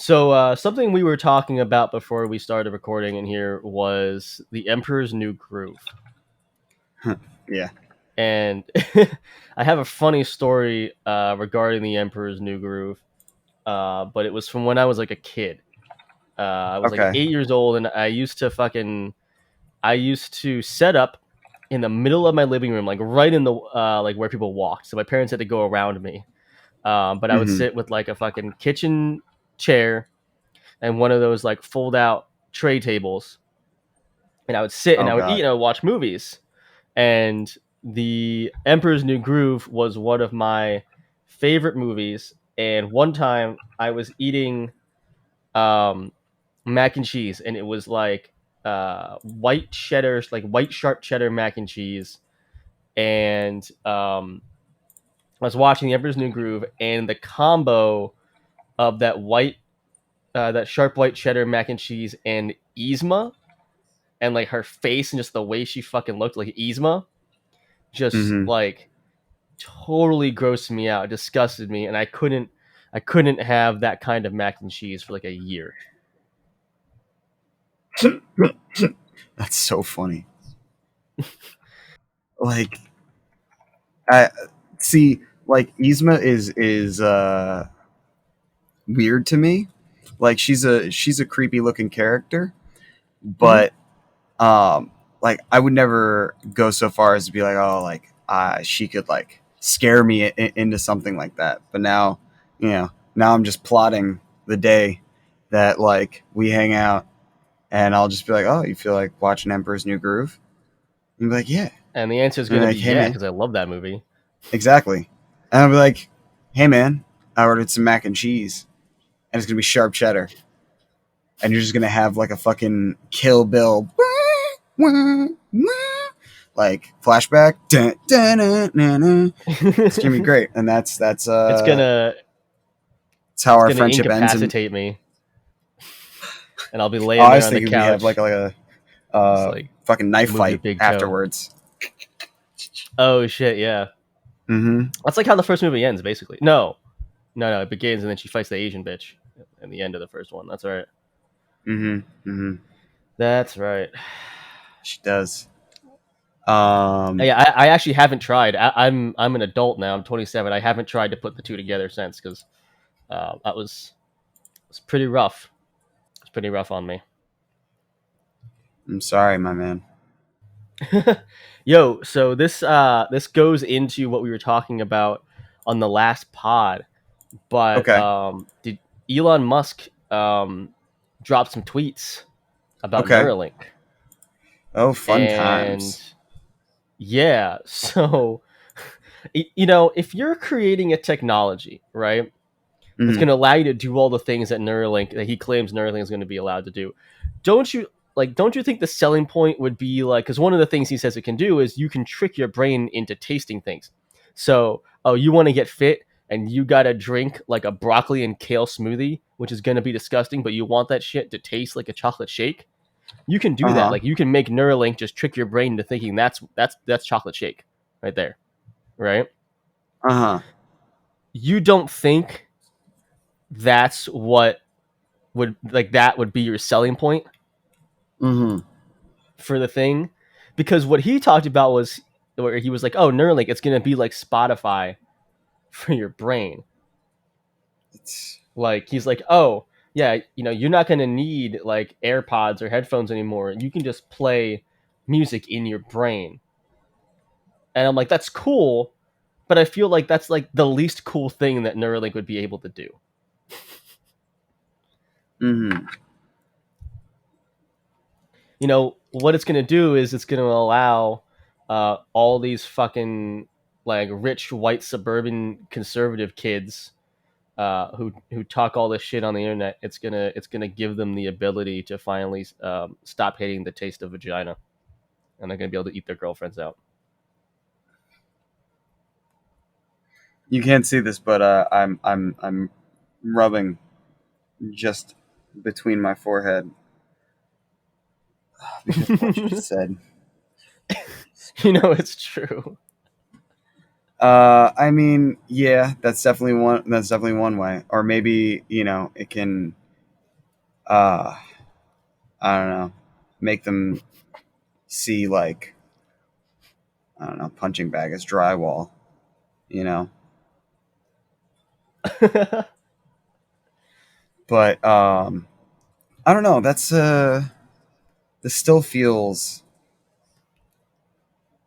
So something we were talking about before we started recording in here was the Emperor's New Groove, Yeah. and I have a funny story regarding the Emperor's New Groove. But it was from when I was like a kid. I was like Okay. 8 years old, and I used to set up in the middle of my living room, like right in the like where people walked. So my parents had to go around me. But I would Hmm. sit with like a fucking kitchen chair and one of those like fold out tray tables, and I would sit and Oh I would eat God. and I would watch movies. And the Emperor's New Groove was one of my favorite movies. And one time I was eating um, mac and cheese, and it was like white cheddar, like white sharp cheddar mac and cheese. And I was watching the Emperor's New Groove, and the combo of that sharp white cheddar mac and cheese and Yzma, and like her face and just the way she fucking looked like Yzma, just Hmm. like totally grossed me out, disgusted me, and I couldn't have that kind of mac and cheese for like a year. That's so funny. Like I see. Like Yzma is weird to me. Like she's a creepy looking character, Mm-hmm. but um, like I would never go so far as to be like, oh, like she could like scare me into something like that. But now, now I'm just plotting the day that like we hang out, and I'll just be like, oh, you feel like watching Emperor's New Groove? And be like, yeah. And the answer is And going be to be like, hey yeah, man, because I love that movie. exactly. And I'll be like, hey man, I ordered some mac and cheese, and it's gonna be sharp cheddar, and you're just gonna have like a fucking Kill Bill, like flashback. Dun, dun, dun, dun, dun. It's gonna be it's great, and that's gonna that's how it's our gonna friendship ends. And incapacitate me, and I'll be oh, laying I there was on the thinking we have couch, like a just like fucking knife move your fight big toe. afterwards. Oh shit, yeah. Mm-hmm. That's like how the first movie ends, basically. No, it begins and then she fights the Asian bitch in the end of the first one. That's right. Mm-hmm. Mm-hmm. That's right. She does. Um. Yeah, I actually haven't tried. I'm an adult now. I'm 27. I haven't tried to put the two together since because that was pretty rough. It's pretty rough on me. I'm sorry, my man. Yo, so this goes into what we were talking about on the last pod, but Okay. did Elon Musk drop some tweets about Okay. Neuralink? Oh, fun And times. yeah, so if you're creating a technology, right, that's Mm-hmm. going to allow you to do all the things that he claims Neuralink is going to be allowed to do, don't you don't you think the selling point would be like, because one of the things he says it can do is you can trick your brain into tasting things. So, oh, you want to get fit and you got to drink like a broccoli and kale smoothie, which is going to be disgusting, but you want that shit to taste like a chocolate shake. You can do Uh that. huh. Like you can make Neuralink just trick your brain into thinking that's chocolate shake right there, right? Uh huh. You don't think that's what that would be your selling point Mm-hmm. for the thing? Because what he talked about was where he was like, "Oh, Neuralink, it's gonna be like Spotify for your brain." It's Like he's like, "Oh, yeah, you're not gonna need like AirPods or headphones anymore. You can just play music in your brain." And I'm like, "That's cool," but I feel like that's like the least cool thing that Neuralink would be able to do. mm-hmm. What it's going to do is it's going to allow all these fucking like rich white suburban conservative kids who talk all this shit on the internet. It's gonna give them the ability to finally stop hating the taste of vagina, and they're gonna be able to eat their girlfriends out. You can't see this, but I'm rubbing just between my forehead because of what you just said. It's true. I mean, yeah, that's definitely one. That's definitely one way. Or maybe it can. uh, I don't know, make them see like, I don't know, punching bag as drywall, you know. But I don't know. That's this still feels.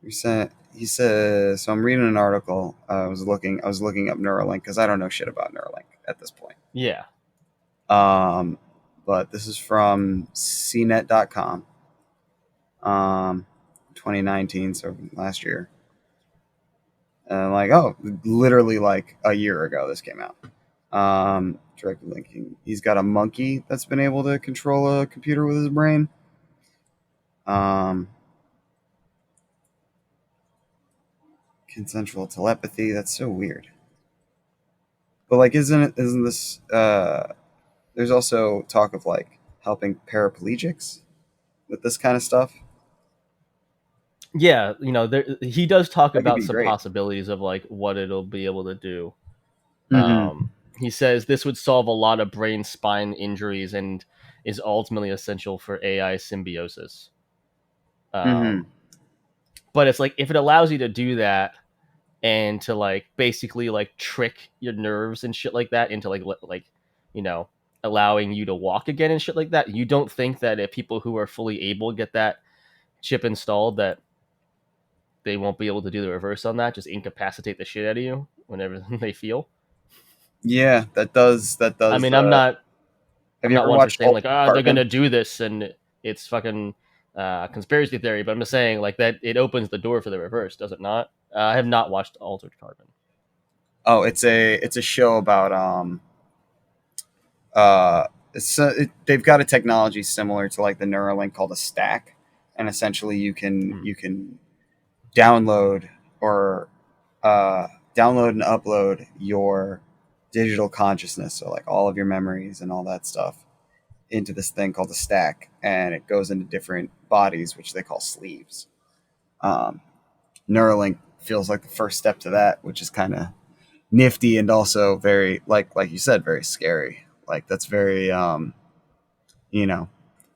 You're saying he says. So I'm reading an article. I was looking up Neuralink because I don't know shit about Neuralink at this point. Yeah. Um, but this is from CNET.com, 2019, so last year. And like, oh, literally like a year ago, this came out. Directly linking. He's got a monkey that's been able to control a computer with his brain. Um, Consensual telepathy. That's so weird. But like, isn't this? There's also talk of like helping paraplegics with this kind of stuff. Yeah, he does talk That could about be some great. possibilities of like what it'll be able to do. Mm-hmm. He says this would solve a lot of brain spine injuries and is ultimately essential for AI symbiosis. Mm-hmm. Um, but it's like if it allows you to do that and to like basically like trick your nerves and shit like that into like you know allowing you to walk again and shit like that, you don't think that if people who are fully able get that chip installed that they won't be able to do the reverse on that, just incapacitate the shit out of you whenever they feel. Yeah, that does. That I does. mean, I'm not Have I'm you not ever one for watched saying like, Altered ah, they're Carbon? gonna do this and it's fucking conspiracy theory, but I'm just saying like that it opens the door for the reverse, does it not? I have not watched Altered Carbon. Oh, it's a show about uh they've got a technology similar to like the Neuralink called a stack, and essentially Mm. you can download or uh, download and upload your digital consciousness, so like all of your memories and all that stuff, into this thing called a stack, and it goes into different bodies, which they call sleeves. Um, Neuralink feels like the first step to that, which is kind of nifty and also very like you said, very scary. Like that's very you know,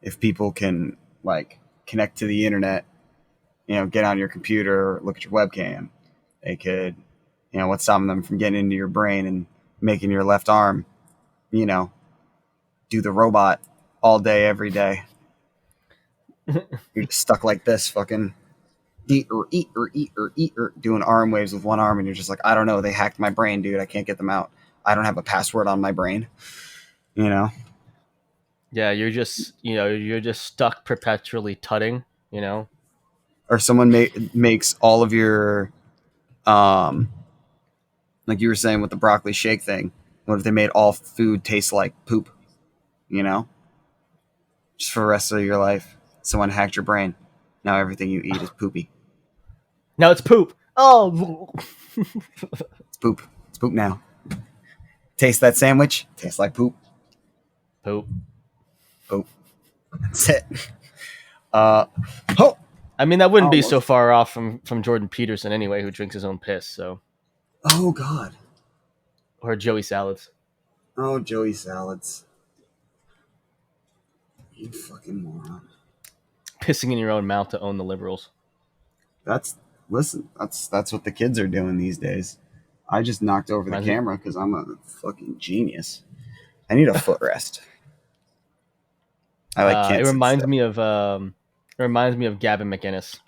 if people can like connect to the internet, get on your computer, look at your webcam, they could, what's stopping them from getting into your brain and making your left arm, you know, do the robot all day, every day. You're just stuck like this, fucking doing arm waves with one arm, and you're just like, I don't know, they hacked my brain, dude. I can't get them out. I don't have a password on my brain, you know, Yeah, you're just stuck perpetually tutting, you know. or someone makes all of your, um, like you were saying with the broccoli shake thing. What if they made all food taste like poop? You know, just for the rest of your life. Someone hacked your brain. Now everything you eat is poopy. Now it's poop. Oh, It's poop. It's poop now. Taste that sandwich. Tastes like poop. poop. Poop. That's it. Uh, oh, I mean, that wouldn't be so almost. far off from Jordan Peterson anyway, who drinks his own piss. So, Oh God. or Joey Salads, Oh, Joey salads. You fucking moron. pissing in your own mouth to own the liberals. That's listen. That's what the kids are doing these days. I just knocked over the Reminds me, camera because I'm a fucking genius. I need a footrest. I like it can't sit reminds still. me of it reminds me of Gavin McInnes.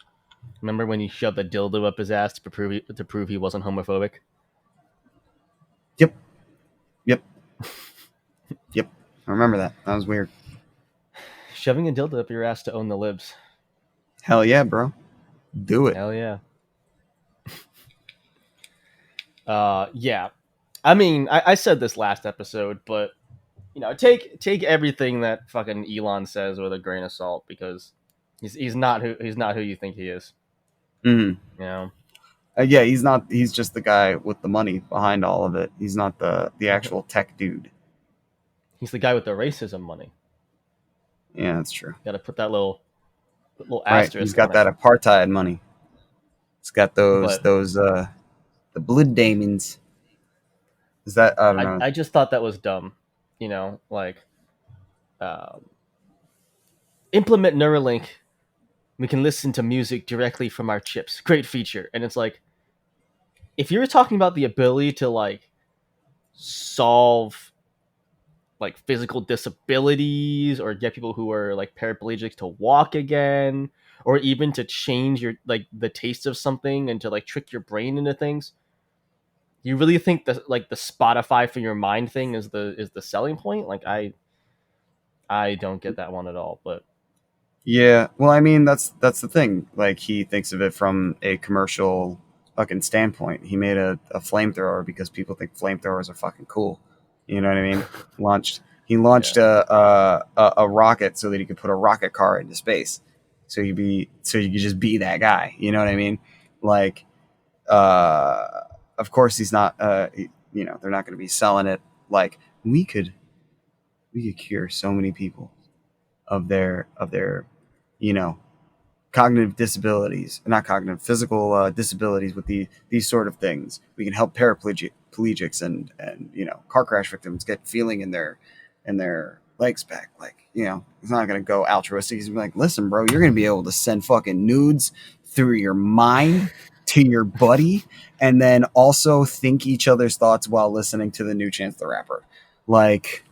Remember when he shoved a dildo up his ass to prove he wasn't homophobic? Yep. Yep. Yep. I remember that. That was weird. Shoving a dildo up your ass to own the libs. Hell yeah, bro. Do it. Hell yeah. Yeah. I mean, I said this last episode, but take everything that fucking Elon says with a grain of salt because he's not who you think he is. Mm-hmm. You know, Yeah, he's not. He's just the guy with the money behind all of it. He's not the actual tech dude. he's the guy with the racism money. Yeah, that's true. Got to put that little Right. He's asterisk got on it. that apartheid money. He's got But those the blood diamonds. Is that I don't I know. I just thought that was dumb. You know, like um, implement Neuralink. We can listen to music directly from our chips. Great feature. And it's like, if you're talking about the ability to like solve like physical disabilities or get people who are like paraplegics to walk again, or even to change your like the taste of something and to like trick your brain into things, you really think that like the Spotify for your mind thing is the selling point? Like I don't get that one at all. But Yeah, well, I mean, that's the thing. Like, he thinks of it from a commercial fucking standpoint. He made a flamethrower because people think flamethrowers are fucking cool. You know what I mean? He yeah. launched a rocket so that he could put a rocket car into space. So you could just be that guy. You know what I mean? Like, uh, of course he's not. You know, they're not going to be selling it like we could cure so many people of their you know cognitive disabilities, not cognitive, physical disabilities with these sort of things. We can help paraplegics and car crash victims get feeling in their legs back. Like, he's not gonna go altruistic. He's gonna be like, listen, bro, you're gonna be able to send fucking nudes through your mind to your buddy, and then also think each other's thoughts while listening to the new Chance the Rapper. Like,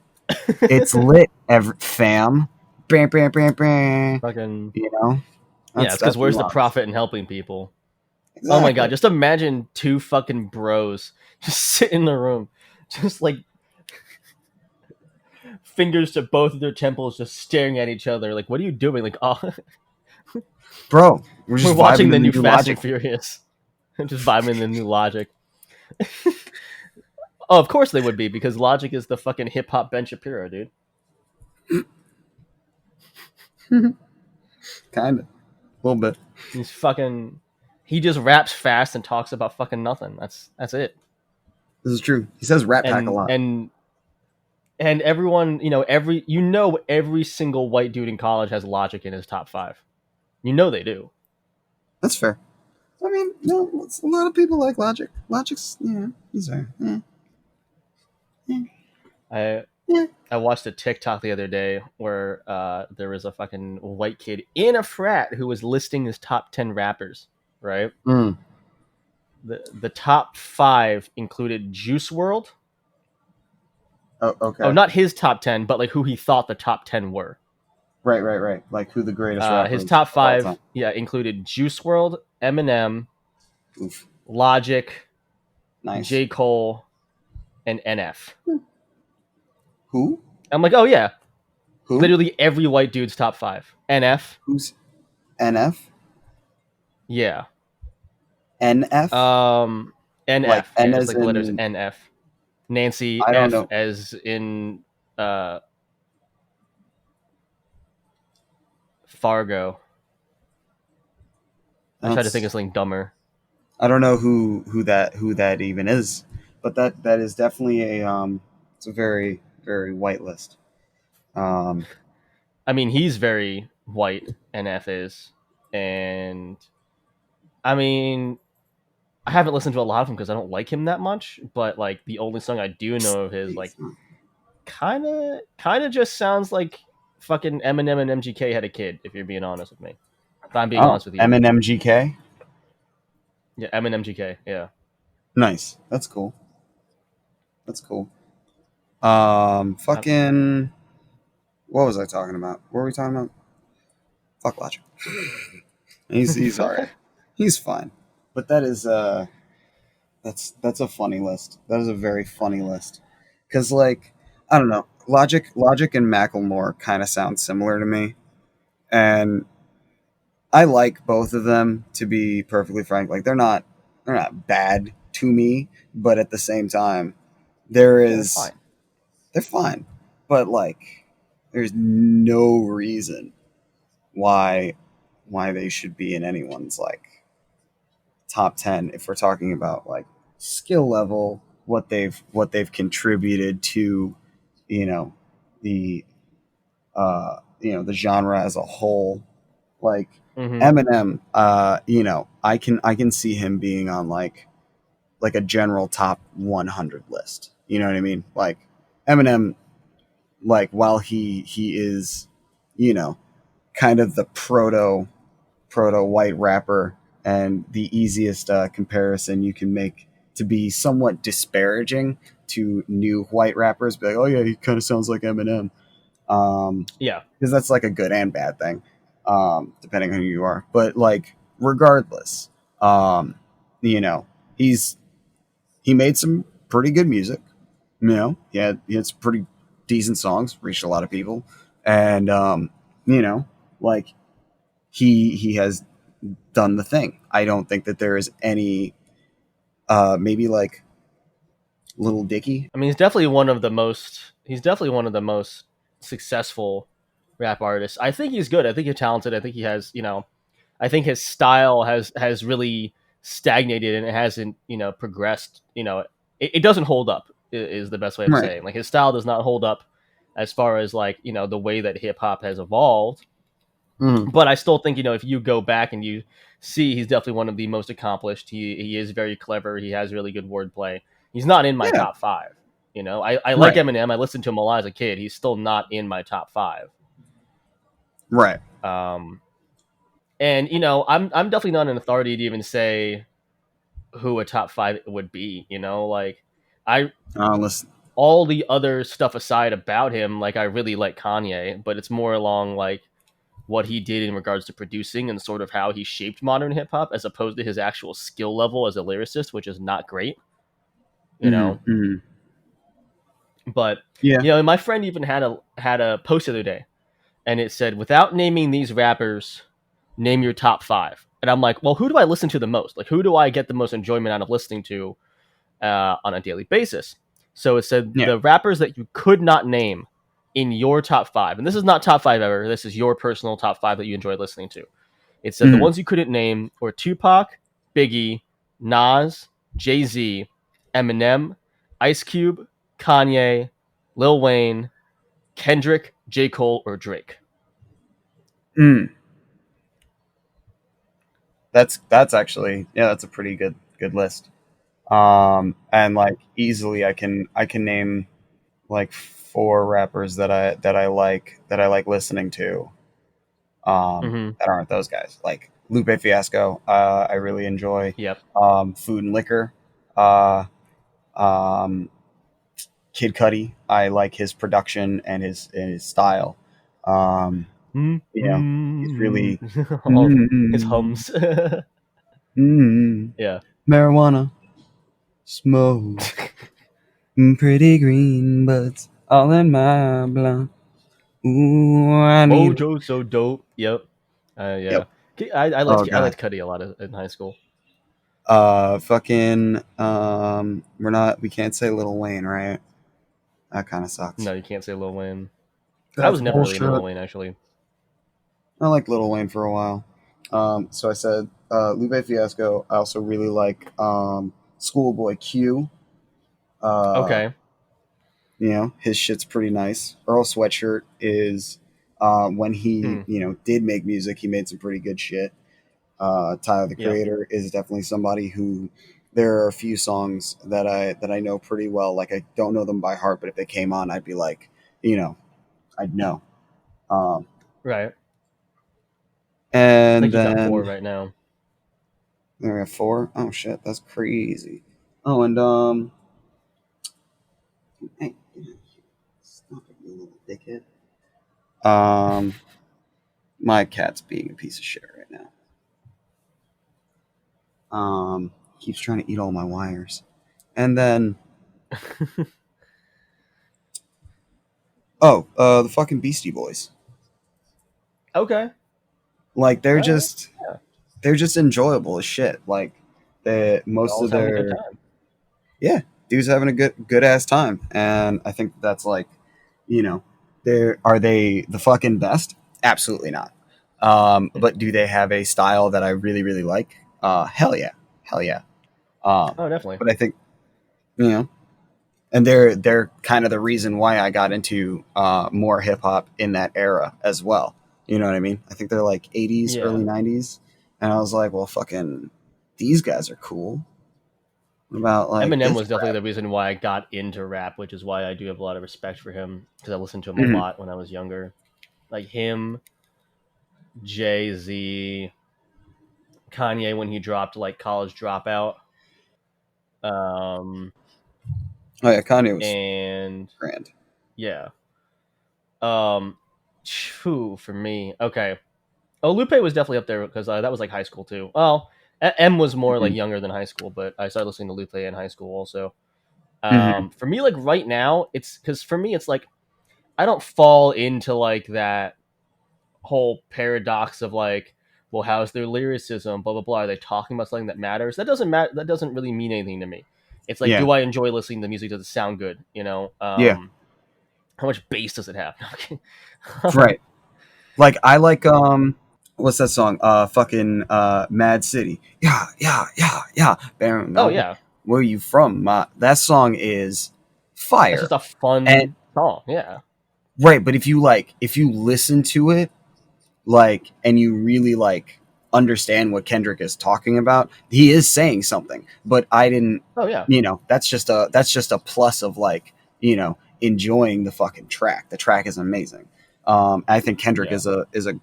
it's lit, fam. Bam, bam, bam, bam. Fucking You know, yeah, it's because that's where's the nuts. profit in helping people? Oh my god, Exactly, just imagine two fucking bros just sit in the room, just like fingers to both of their temples, just staring at each other. Like, what are you doing? Like, oh, bro. We're we're just watching vibing to the the new new Fast Logic. and Furious. Just vibing the new Logic. Oh, of course they would be because Logic is the fucking hip hop Ben Shapiro, dude. Kind of, a little bit. He's fucking. He just raps fast and talks about fucking nothing. That's it. This is true. He says Rat Pack a And lot. and and everyone, every single white dude in college has Logic in his top five. You know they do. That's fair. I mean, no, a lot of people like Logic. Logic's, he's there. Yeah, yeah, I yeah. I watched a TikTok the other day where there was a fucking white kid in a frat who was listing his top 10 rappers. Right, Mm. the top five included Juice World. Oh, Oh, okay. not his top 10, but like who he thought the top 10 were. Right, right, right. Like, who the greatest rapper His is top of all time. five, yeah, included Juice World, Eminem, Oof. Logic, Nice. J. Cole, and NF. Who? I'm like, oh yeah, Who? literally every white dude's top five. NF, Who's NF? yeah. NF? Um, Like NF, yeah, N just as like the letters in, NF. Nancy I don't F know. as in Fargo. I tried to think of That's something dumber. I don't know who that even is, but that is definitely it's a very very white list. Um, I mean, he's very white. NF is, and I mean, I haven't listened to a lot of him because I don't like him that much. But like the only song I do know of his, like, kind of just sounds like fucking Eminem and MGK had a kid. If you're being honest with me, if I'm being oh, honest with you, MNMGK, yeah, Eminem MGK, yeah. nice. That's cool. That's cool. I, Fucking, what was I talking about? What were we talking about? Fuck Logic. He's all right. He's fine. But that's a funny list. That is a very funny list. Cause, like, I don't know, Logic and Macklemore kind of sound similar to me, and I like both of them, to be perfectly frank. Like, they're not bad to me, but at the same time, there yeah, they're is fine. they're fine. But, like, there's no reason why they should be in anyone's, like, top 10 if we're talking about, like, skill level, what they've contributed to, you know, the the genre as a whole. Like, Mm-hmm. Eminem, I can see him being on, like a general top 100 list. You know what I mean? Like, Eminem like while he is, you know, kind of the proto white rapper, and the easiest comparison you can make to be somewhat disparaging to new white rappers, be like, oh yeah, he kind of sounds like Eminem, Yeah. because that's like a good and bad thing, depending on who you are. But like, regardless, um, you know, he's he made some pretty good music. You know, he had some pretty decent songs, reached a lot of people, and you know, like he has done the thing. I don't think that there is any maybe like Little Dicky. I mean, he's definitely one of the most successful rap artists. I think he's good. I think he's talented. I think he has, I think his style has really stagnated and it hasn't, progressed. It doesn't hold up is the best way of Right. saying. Like his style does not hold up as far as like, the way that hip hop has evolved. Mm. But I still think, if you go back and you see, he's definitely one of the most accomplished. He is very clever. He has really good wordplay. He's not in my Yeah. top five. I like Right. Eminem. I listened to him a lot as a kid. He's still not in my top five. Right. Um, and I'm definitely not an authority to even say who a top five would be. Like I Listen. all the other stuff aside about him, like I really like Kanye, but it's more along like what he did in regards to producing and sort of how he shaped modern hip hop as opposed to his actual skill level as a lyricist, which is not great, you Mm. know. Mm. But Yeah. my friend even had a post the other day and it said, without naming these rappers, name your top five. And I'm like, well, who do I listen to the most? Like, who do I get the most enjoyment out of listening to on a daily basis? So it said Yeah. the rappers that you could not name in your top five, and this is not top five ever. This is your personal top five that you enjoy listening to. It said the Mm. ones you couldn't name were Tupac, Biggie, Nas, Jay Z, Eminem, Ice Cube, Kanye, Lil Wayne, Kendrick, J. Cole, or Drake. Mm. That's actually, yeah, that's a pretty good list. And like easily I can name like four rappers that I like listening to, Mm-hmm. that aren't those guys. Like Lupe Fiasco, I really enjoy. Yep. Food and Liquor, uh, um, Kid Cudi. I like his production and his style. Um, he's Mm-hmm. really All his mm, hums. mm, Yeah. marijuana smoke, pretty green buds all in my blunt. Ooh, I need. Mojo so dope. Yep. Yeah. Yep. I Oh liked I God. liked Cuddy a lot in high school. Fucking. We can't say Little Wayne, right? That kind of sucks. No, you can't say Lil Wayne. I That's was never really into bullshit. Lil Wayne actually. I liked Little Wayne for a while. So I said Lupe Fiasco. I also really like Schoolboy Q. Uh, Okay. his shit's pretty nice. Earl Sweatshirt is, when he Hmm. did make music, he made some pretty good shit. Tyler the Yeah. Creator is definitely somebody who, there are a few songs that I know pretty well. Like, I don't know them by heart, but if they came on, I'd be like, I'd know. Um, Right. I and think you got four then right now. there we have four. Oh shit, that's crazy. Oh, and hey, stop it, you little dickhead. Um, my cat's being a piece of shit right now. Keeps trying to eat all my wires. And then, the fucking Beastie Boys. Okay. Like, All right. Yeah. they're just enjoyable as shit. Like, They're most always of having a good their, time. yeah, dude's having a good ass time, and I think that's like, you know, they the fucking best? Absolutely not. But do they have a style that I really really like? Hell yeah, hell yeah. Oh, definitely. But I think, you know, and they're kind of the reason why I got into more hip hop in that era as well. You know what I mean? I think they're like 80s, Yeah. early 90s, and I was like, well, fucking, these guys are cool. What about like Eminem this was definitely rap? the reason why I got into rap, which is why I do have a lot of respect for him because I listened to him a Mhm. lot when I was younger. Like him, Jay Z, Kanye when he dropped like College Dropout, um, Oh yeah, Kanye was and grand. yeah, um, for me, okay. Oh, Lupe was definitely up there because that was like high school too. Well, M was more like Hmm. younger than high school, but I started listening to Lupe in high school also. Hmm. For me, like right now, it's because for me, it's like I don't fall into like that whole paradox of like, well, how's their lyricism? Blah blah blah. Are they talking about something that matters? That doesn't matter. That doesn't really mean anything to me. It's like, Yeah, do I enjoy listening to music? Does it sound good? yeah, How much bass does it have? right. Like I like what's that song? Fucking Mad City. Yeah, yeah, yeah, yeah. Bam, Oh no. yeah, Where you from? That song is that's fire. just a And fun song. Yeah. right, but if you listen to it like and you really like understand what Kendrick is talking about, he is saying something. But I didn't, Oh yeah. that's just a plus of like, enjoying the fucking track. The track is amazing. I think Kendrick Yeah. is a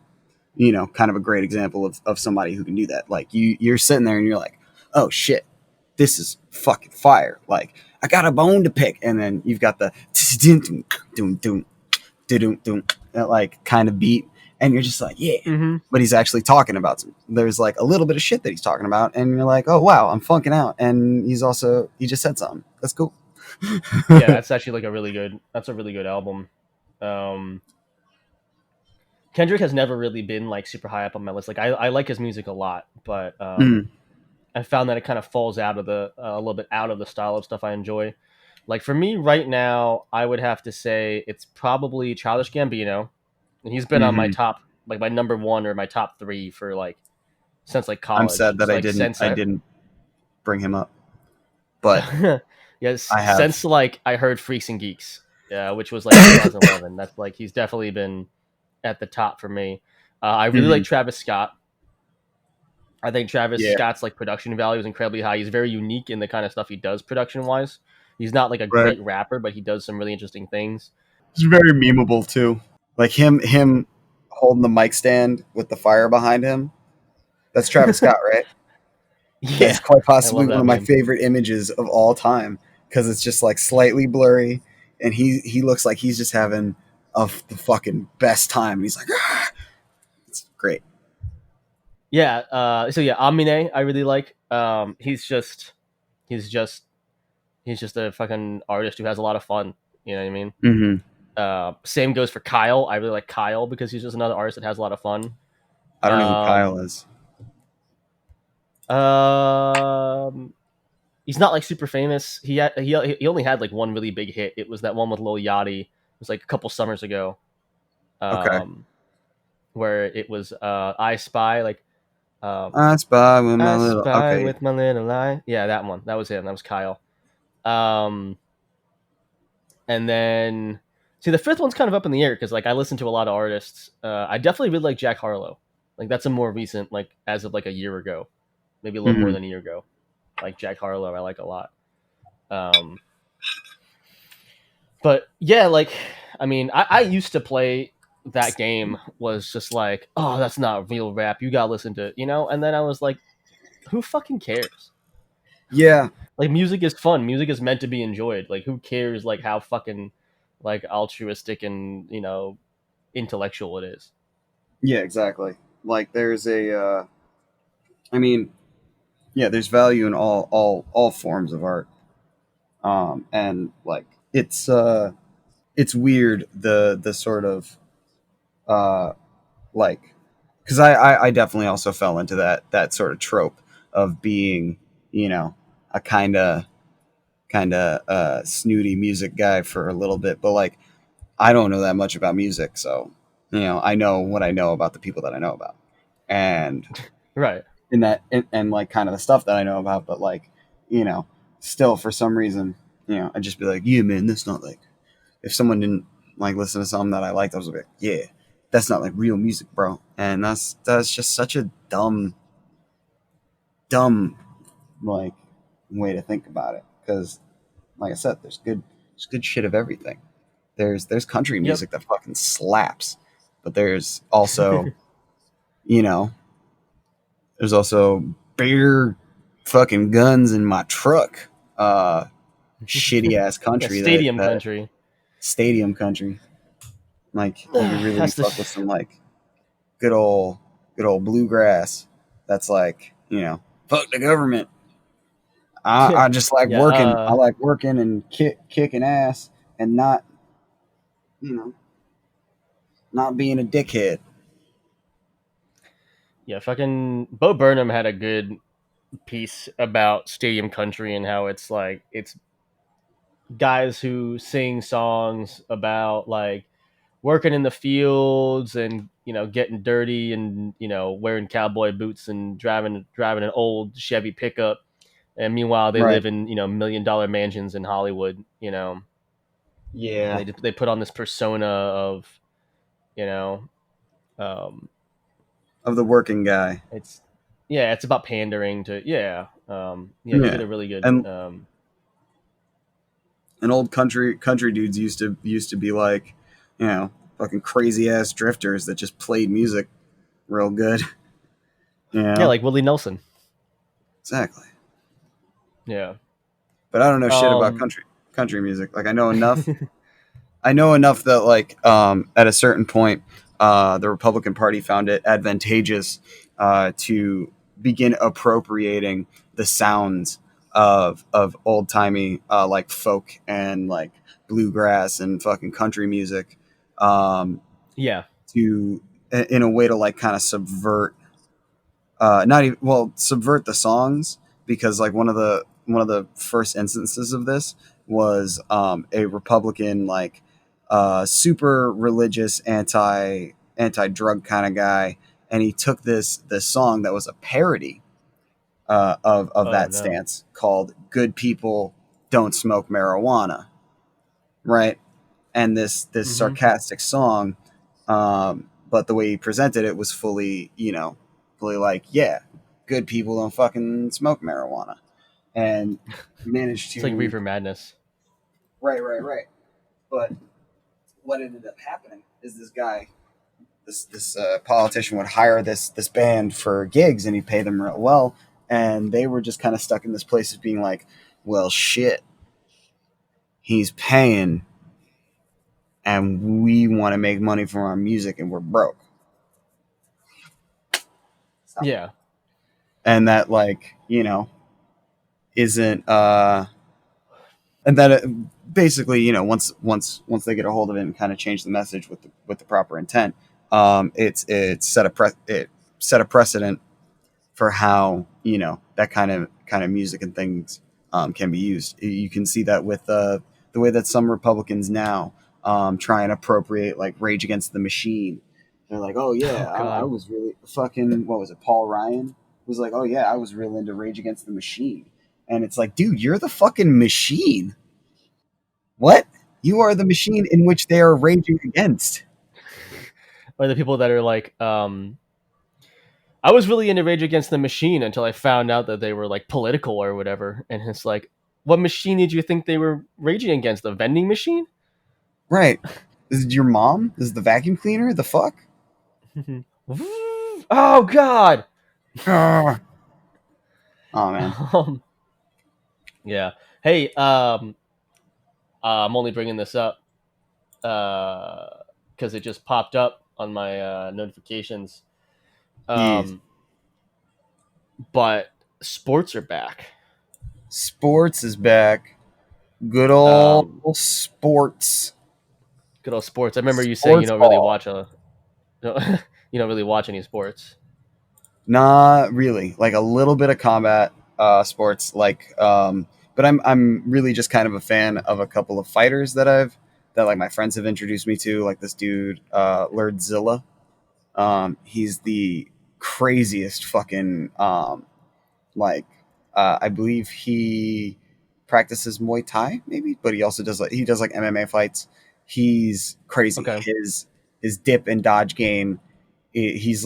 kind of a great example of somebody who can do that. Like you're sitting there and you're like, oh shit, this is fucking fire. Like I got a bone to pick, and then you've got the that like kind of beat, and you're just like, yeah. Mm-hmm. But he's actually talking about there's like a little bit of shit that he's talking about, and you're like, oh wow, I'm funking out, and he just said something. That's cool. Yeah, that's actually like a really good. That's a really good album. Um, Kendrick has never really been like super high up on my list. Like I like his music a lot, but Mm, I found that it kind of falls out of the a little bit out of the style of stuff I enjoy. Like for me right now, I would have to say it's probably Childish Gambino, and he's been on my hmm. top, like my number one or my top three for like since like I'm college. sad that So like since I didn't bring him up, but yes, I have. since like I heard Freaks and Geeks, which was like 2011. That's like he's definitely been at the top for me. I really like Hmm. Travis Scott. I think Travis Yeah, Scott's like production value is incredibly high. He's very unique in the kind of stuff he does production wise. He's not like a right. great rapper, but he does some really interesting things. He's very memeable too. Like him holding the mic stand with the fire behind him. That's Travis Scott, right? That's Yeah, quite I possibly love one that of my meme. favorite images of all time because it's just like slightly blurry, and he looks like he's just having the fucking best time. He's like, ah! It's great. Yeah, so yeah, Amine, I really like. He's just he's just a fucking artist who has a lot of fun. You know what I mean? Hmm. Same goes for Kyle. I really like Kyle because he's just another artist that has a lot of fun. I don't know who Kyle Um, is. um, he's not like super famous. He only had like one really big hit. It was that one with Lil Yachty. It was like a couple summers ago. Okay, Um, where it was I Spy like um I spy with my I little. Spy Okay. with my little eye. Yeah, that one. That was him. That was Kyle. Um, and then see the fifth one's kind of up in the air because like I listen to a lot of artists. I definitely really like Jack Harlow. Like that's a more recent like as of like a year ago, maybe a little more Hmm. than a year ago. Like Jack Harlow, I like a lot. Um, but yeah, like I mean, I used to play that game was just like, oh, that's not real rap. You gotta listen to, and then I was like, who fucking cares? Yeah. Like music is fun. Music is meant to be enjoyed. Like who cares like how fucking like altruistic and intellectual it is. Yeah. Exactly. Like there's a. I mean, yeah. There's value in all forms of art. And like it's weird the sort of uh like because I definitely also fell into that sort of trope of being a kind of snooty music guy for a little bit, but like I don't know that much about music, so I know what I know about the people that I know about, and Right. and like kind of the stuff that I know about, but like you know still for some reason I'd just be like, yeah man, that's not like, if someone didn't like listen to something that I liked, I was like, yeah, that's not like real music, bro. And that's just such a dumb like way to think about it. Because, like I said, there's good shit of everything. There's country Yep. music that fucking slaps, but there's also, you know, there's also bigger fucking guns in my truck. Shitty ass Yeah, country stadium that country. stadium country. Like you could really That's the fuck with some like good old good old bluegrass. That's like, fuck the government. I just like yeah. working. I like working and kicking ass and not, you know, not being a dickhead. Yeah, fucking Bo Burnham had a good piece about stadium country and how it's like it's guys who sing songs about like working in the fields and getting dirty and wearing cowboy boots and driving an old Chevy pickup, and meanwhile they Right. live in $1 million mansions in Hollywood, and Yeah. they put on this persona of you know um, Of the working guy. it's yeah, it's about pandering to yeah, he did Yeah. a really good And old country dudes used to be like, you know, fucking crazy ass drifters that just played music real good. You yeah, know? like Willie Nelson. Exactly. Yeah. But I don't know shit about um country music. Like I know enough that like at a certain point, the Republican Party found it advantageous to begin appropriating the sounds of old timey like folk and like bluegrass and fucking country music, um, yeah. to in a way to like kind of subvert, not even, well, subvert the songs, because like one of the first instances of this was a Republican, like super religious anti drug kind of guy, and he took this song that was a parody of Oh that no. stance, called "Good People Don't Smoke Marijuana," right? And this Hmm. sarcastic song, but the way he presented it was fully, fully like, yeah, good people don't fucking smoke marijuana, and managed It's like to, Reefer Madness. right, right, right. But what ended up happening is this guy, this politician, would hire this band for gigs, and he'd pay them real well, and they were just kind of stuck in this place of being like, well, shit, he's paying, and we want to make money from our music, and we're broke. Stop it. Yeah. And that, like, isn't and that basically, once they get a hold of it and kind of change the message with the proper intent, it's it set a precedent for how, that kind of music and things can be used. You can see that with the way that some Republicans now try and appropriate like Rage Against the Machine. They're like, oh yeah, Oh I god. was really fucking, what was it, Paul Ryan was like, oh yeah, I was real into Rage Against the Machine, and it's like, dude, you're the fucking machine. What? You are the machine in which they are raging against. Or the people that are like, I was really into Rage Against the Machine until I found out that they were like political or whatever. And it's like, what machine did you think they were raging against? A vending machine? Right? Is it your mom? Is it the vacuum cleaner? The fuck? Oh god. Ah. Oh man. Um, yeah. Hey, I'm only bringing this up because it just popped up on my notifications. Jeez. Um, but sports are back. Sports is back. Good old Um, sports. good old sports. I remember you saying you Sports don't really ball. watch a, you don't really watch any sports. Not really. Like a little bit of combat sports, like, but I'm really just kind of a fan of a couple of fighters that like my friends have introduced me to, like this dude, Lurdzilla. He's the craziest fucking, like, I believe he practices Muay Thai, maybe, but he does like MMA fights. He's crazy. Okay. His dip and dodge game, he's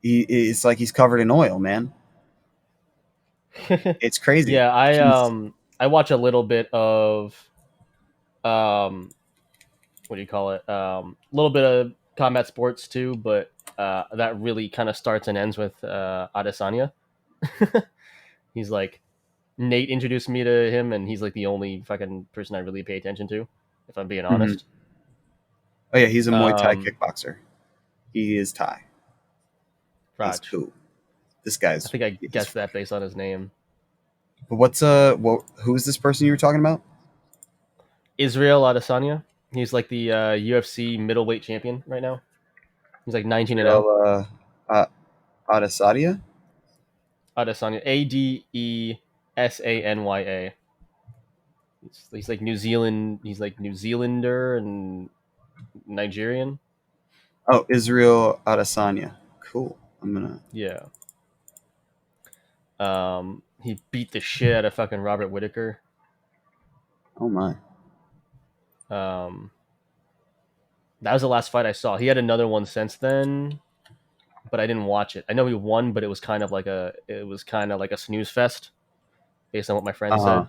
it's like he's covered in oil, man. It's crazy. Yeah, He's I watch a little bit of um what do you call it? A little bit of combat sports too, but that really kind of starts and ends with Adesanya. He's like Nate introduced me to him, and he's like the only fucking person I really pay attention to, if I'm being mhm. honest. Oh yeah, he's a Muay Thai Um, kickboxer. He is Thai. He's Raj, cool. This I guy's think I he's guessed fucking. that based on his name. But who is this person you were talking about? Israel Adesanya. He's like the UFC middleweight champion right now. He's like 19-0. Real Adesanya? Adesanya, Adesanya. He's like New Zealand. He's like New Zealander and Nigerian. Oh, Israel Adesanya. Cool. I'm gonna. Yeah. He beat the shit out of fucking Robert Whitaker. Oh my. Um, that was the last fight I saw. He had another one since then, but I didn't watch it. I know he won, but it was kind of like a snooze fest based on what my friend Uh huh.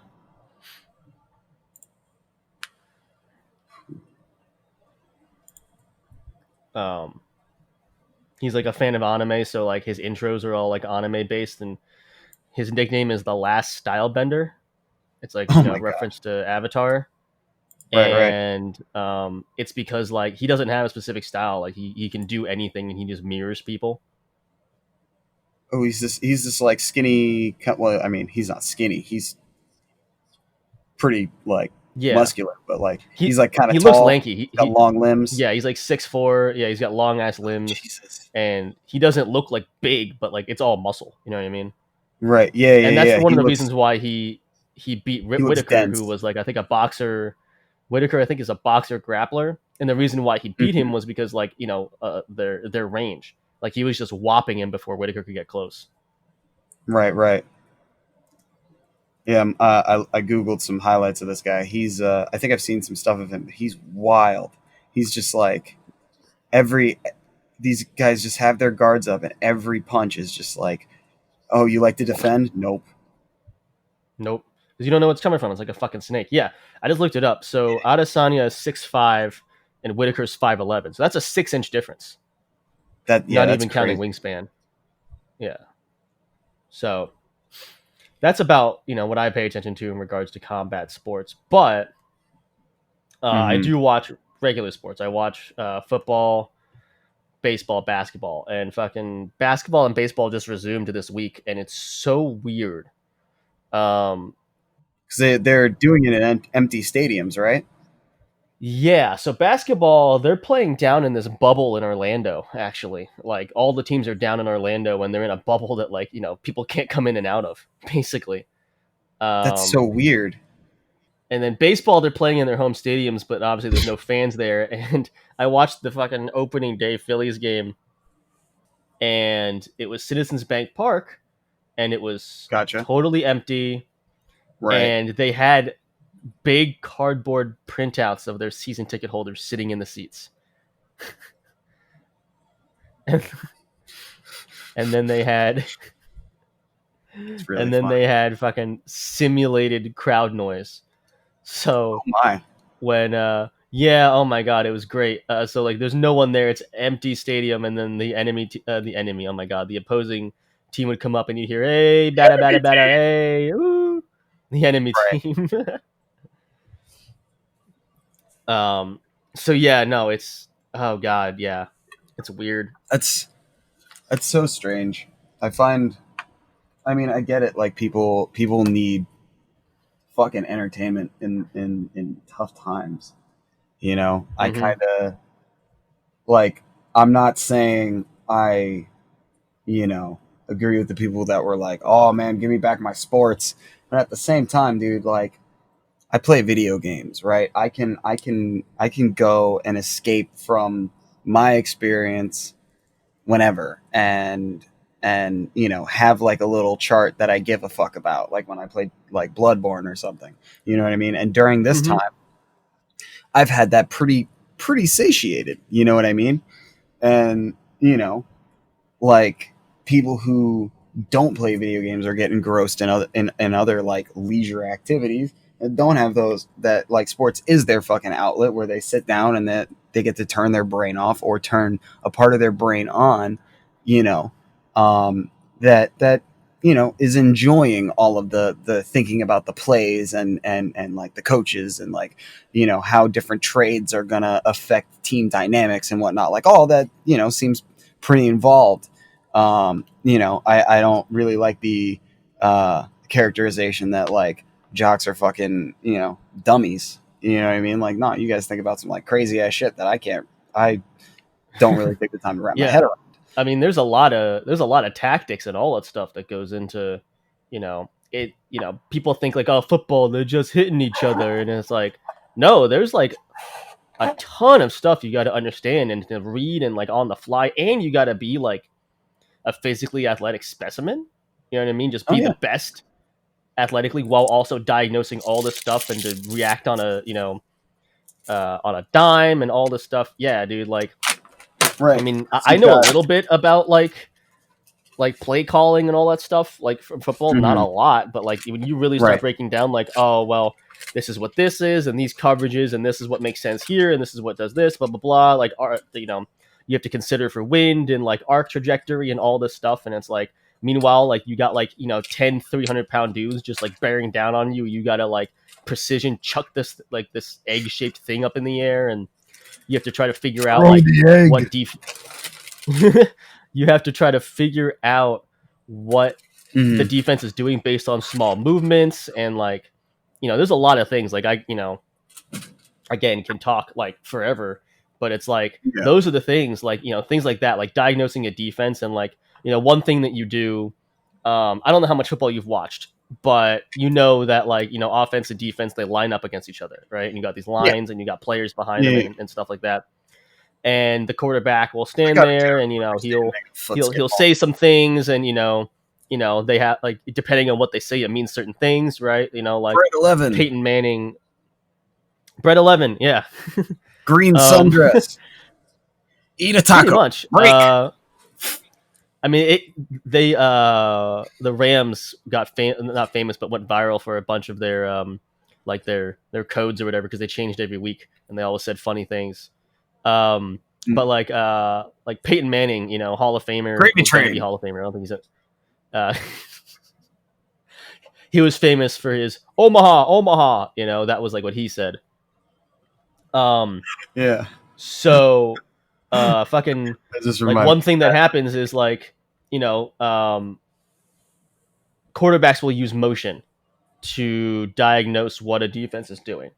said. Um, he's like a fan of anime, so like his intros are all like anime based, and his nickname is the Last Style Bender. It's like Oh my god. reference to Avatar, Right, right. and it's because like he doesn't have a specific style. Like he can do anything, and he just mirrors people. Oh, he's this like skinny. Well, I mean, he's not skinny. He's pretty like Yeah, muscular, but like he he's like kind of he looks tall. lanky. Got long limbs. Yeah, he's like 6'4". Yeah, he's got long ass limbs, Jesus. and he doesn't look like big, but like it's all muscle. You know what I mean? Right. Yeah, And yeah, that's yeah. one of the reasons why he beat He looks Whitaker, who dense. was like I think a boxer. Whitaker, I think, is a boxer grappler, and the reason why he beat him Mhm. was because like their range. Like he was just whopping him before Whitaker could get close. Right, right. Yeah, I googled some highlights of this guy. He's I think I've seen some stuff of him. He's wild. He's just like every these guys just have their guards up, and every punch is just like, oh, you like to defend? Nope. Nope, because you don't know what's coming from. It's like a fucking snake. Yeah, I just looked it up. So Adesanya is 6'5", and Whitaker's 5'11". So that's a 6-inch difference. Yeah, Not that's even counting crazy. wingspan. Yeah. So that's about what I pay attention to in regards to combat sports. But I Hmm. do watch regular sports. I watch football, baseball, basketball, and fucking basketball and baseball just resumed this week, and it's so weird. Um, Because they're doing it in empty stadiums, right? yeah, so basketball, they're playing down in this bubble in Orlando. Actually, like all the teams are down in Orlando, and they're in a bubble that like people can't come in and out of, basically. That's so Um, weird. and then baseball, they're playing in their home stadiums, but obviously there's no fans there. And I watched the fucking opening day Phillies game, and it was Citizens Bank Park, and it was Gotcha. totally empty, Right. and they had big cardboard printouts of their season ticket holders sitting in the seats. and, and then they had It's really funny. fucking simulated crowd noise. Oh So my. when yeah, oh my god, it was great. So like there's no one there, it's empty stadium, and then the enemy, oh my god, the opposing team would come up, and you'd hear hey bada bada bada hey ooh, the enemy Right. team. um so yeah, no, it's oh god, yeah, it's weird. That's that's so strange. I find. I mean, I get it. Like people need fucking entertainment in tough times. I Mm-hmm. kind of like. I'm not saying I you know agree with the people that were like, "Oh man, give me back my sports," but at the same time, dude, like I play video games, right? I can go and escape from my experience whenever and have like a little chart that I give a fuck about, like when I played like Bloodborne or something. You know what I mean? And during this Mm-hmm. time, I've had that pretty satiated. You know what I mean? And like people who don't play video games or get engrossed in other like leisure activities and don't have those, that like sports is their fucking outlet where they sit down and that they get to turn their brain off or turn a part of their brain on, you know, that is enjoying all of the thinking about the plays and like the coaches and like how different trades are gonna affect team dynamics and whatnot, like all that seems pretty involved. I don't really like the characterization that like jocks are fucking, dummies. You know what I mean? Like, no, you guys think about some like crazy ass shit that I don't really take the time to wrap my Yeah, head around. I mean, there's a lot of tactics and all that stuff that goes into, it. People think like, oh, football, they're just hitting each other, and it's like, no, there's like a ton of stuff you got to understand and to read and like on the fly, and you got to be like a physically athletic specimen. You know what I mean? Just Oh be the yeah, best athletically while also diagnosing all this stuff and to react on a on a dime and all this stuff. Yeah, dude. Like, I right. mean, So I you've know a got little bit about like play calling and all that stuff, like from football, not a mhm, lot, but like when you really start right, breaking down, like, oh well, this is what this is, and these coverages, and this is what makes sense here, and this is what does this, blah blah blah. Like, you have to consider for wind and like arc trajectory and all this stuff, and it's like, meanwhile, like you got like 10 300-pound dudes just like bearing down on you. You gotta like precision chuck this egg shaped thing up in the air, and you have to try to figure out throw like the what egg. def you have to try to figure out what the Mhm. defense is doing based on small movements and like there's a lot of things like I again can talk like forever, but it's like Yeah, those are the things like things like that, like diagnosing a defense and like one thing that you do. I don't know how much football you've watched, but that like offense and defense, they line up against each other, right? And you got these yeah, lines and you got players behind them yeah. and stuff like that, and the quarterback will I stand got a there and general understanding of he'll football. say some things, and they have like, depending on what they say, it means certain things, right? Like Bread 11, Peyton Manning, Bread 11, yeah. green um sundress, eat a Pretty taco, much. break. I mean, the Rams got not famous, but went viral for a bunch of their like their codes or whatever, because they changed every week and they always said funny things. But Mm. like Peyton Manning, Hall of Famer, Gravy was gonna be train. Hall of Famer. I don't think he's a. Uh, he was famous for his Omaha, Omaha. That was like what he said. Um, Yeah, so, fucking that just like reminded one me of thing that that. happens is like quarterbacks will use motion to diagnose what a defense is doing.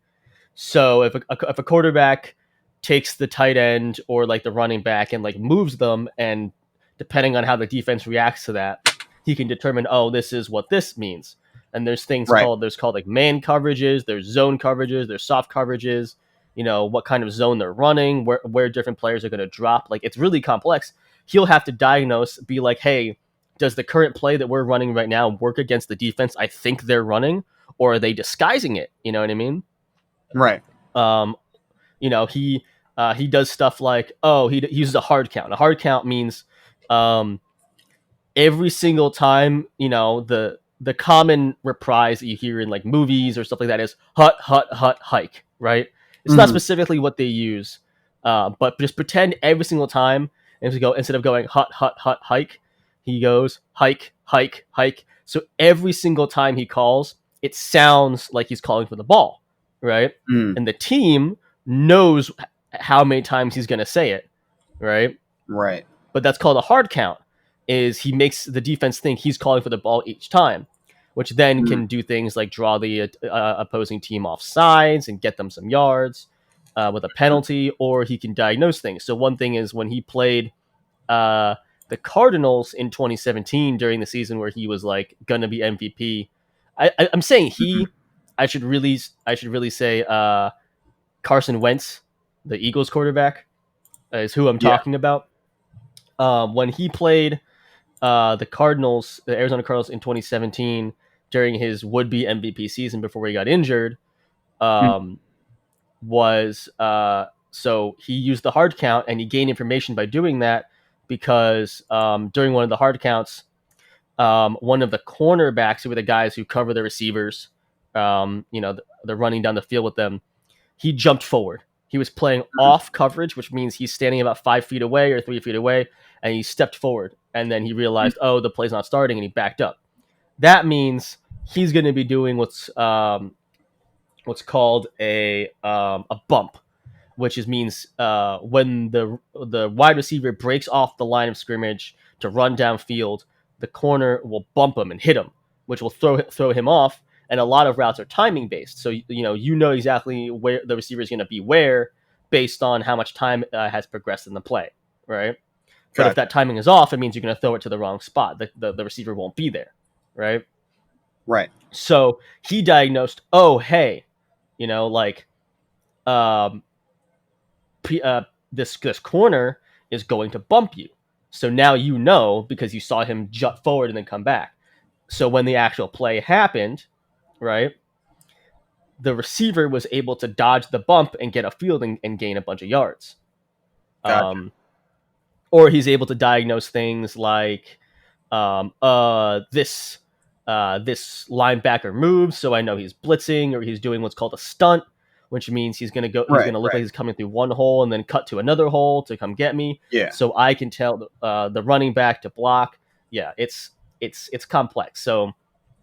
So if a quarterback takes the tight end or like the running back and like moves them, and depending on how the defense reacts to that, he can determine, oh, this is what this means. And Right, there's called like man coverages, there's zone coverages, there's soft coverages. What kind of zone they're running, where different players are going to drop. Like, it's really complex. He'll have to diagnose, be like, hey, does the current play that we're running right now work against the defense I think they're running, or are they disguising it? You know what I mean? right. Um, he does stuff like, oh, he uses a hard count. A hard count means um, every single time, the common reprise that you hear in like movies or stuff like that is hut hut hut hike, right? It's not Mhm, specifically what they use, but just pretend every single time, and to go, instead of going hut hut hut hike, he goes hike hike hike. So every single time he calls, it sounds like he's calling for the ball, right? mm, And the team knows how many times he's going to say it, right? right. But that's called a hard count. Is he makes the defense think he's calling for the ball each time, which then Mm, can do things like draw the opposing team off sides and get them some yards with a penalty, or he can diagnose things. So one thing is when he played uh, the Cardinals in 2017 during the season where he was like gonna be MVP. I'm saying mhm. he. I should really say Carson Wentz, the Eagles quarterback, is who I'm Yeah. talking about. When he played the Arizona Cardinals in 2017 during his would-be MVP season before he got injured, Mm, um, was so he used the hard count and he gained information by doing that, because during one of the hard counts, one of the cornerbacks, who were the guys who cover the receivers, they're running down the field with them. He jumped forward. He was playing off coverage, which means he's standing about 5 feet away or 3 feet away, and he stepped forward. And then he realized, oh, the play's not starting, and he backed up. That means he's going to be doing what's called a bump, which means when the wide receiver breaks off the line of scrimmage to run downfield, the corner will bump him and hit him, which will throw him off. And a lot of routes are timing based, so you know exactly where the receiver is going to be where based on how much time has progressed in the play, right? But if Gotcha. that timing is off, it means you're going to throw it to the wrong spot. The receiver won't be there, right? Right. So he diagnosed, oh hey, like um, this corner is going to bump you. So now you know because you saw him jut forward and then come back. So when the actual play happened, right, the receiver was able to dodge the bump and get a field and gain a bunch of yards. Gotcha. Um, or he's able to diagnose things like this linebacker moves, so I know he's blitzing or he's doing what's called a stunt, which means he's Right. gonna look like Right. he's coming through one hole and then cut to another hole to come get me. Yeah. So I can tell the running back to block. Yeah, it's complex. So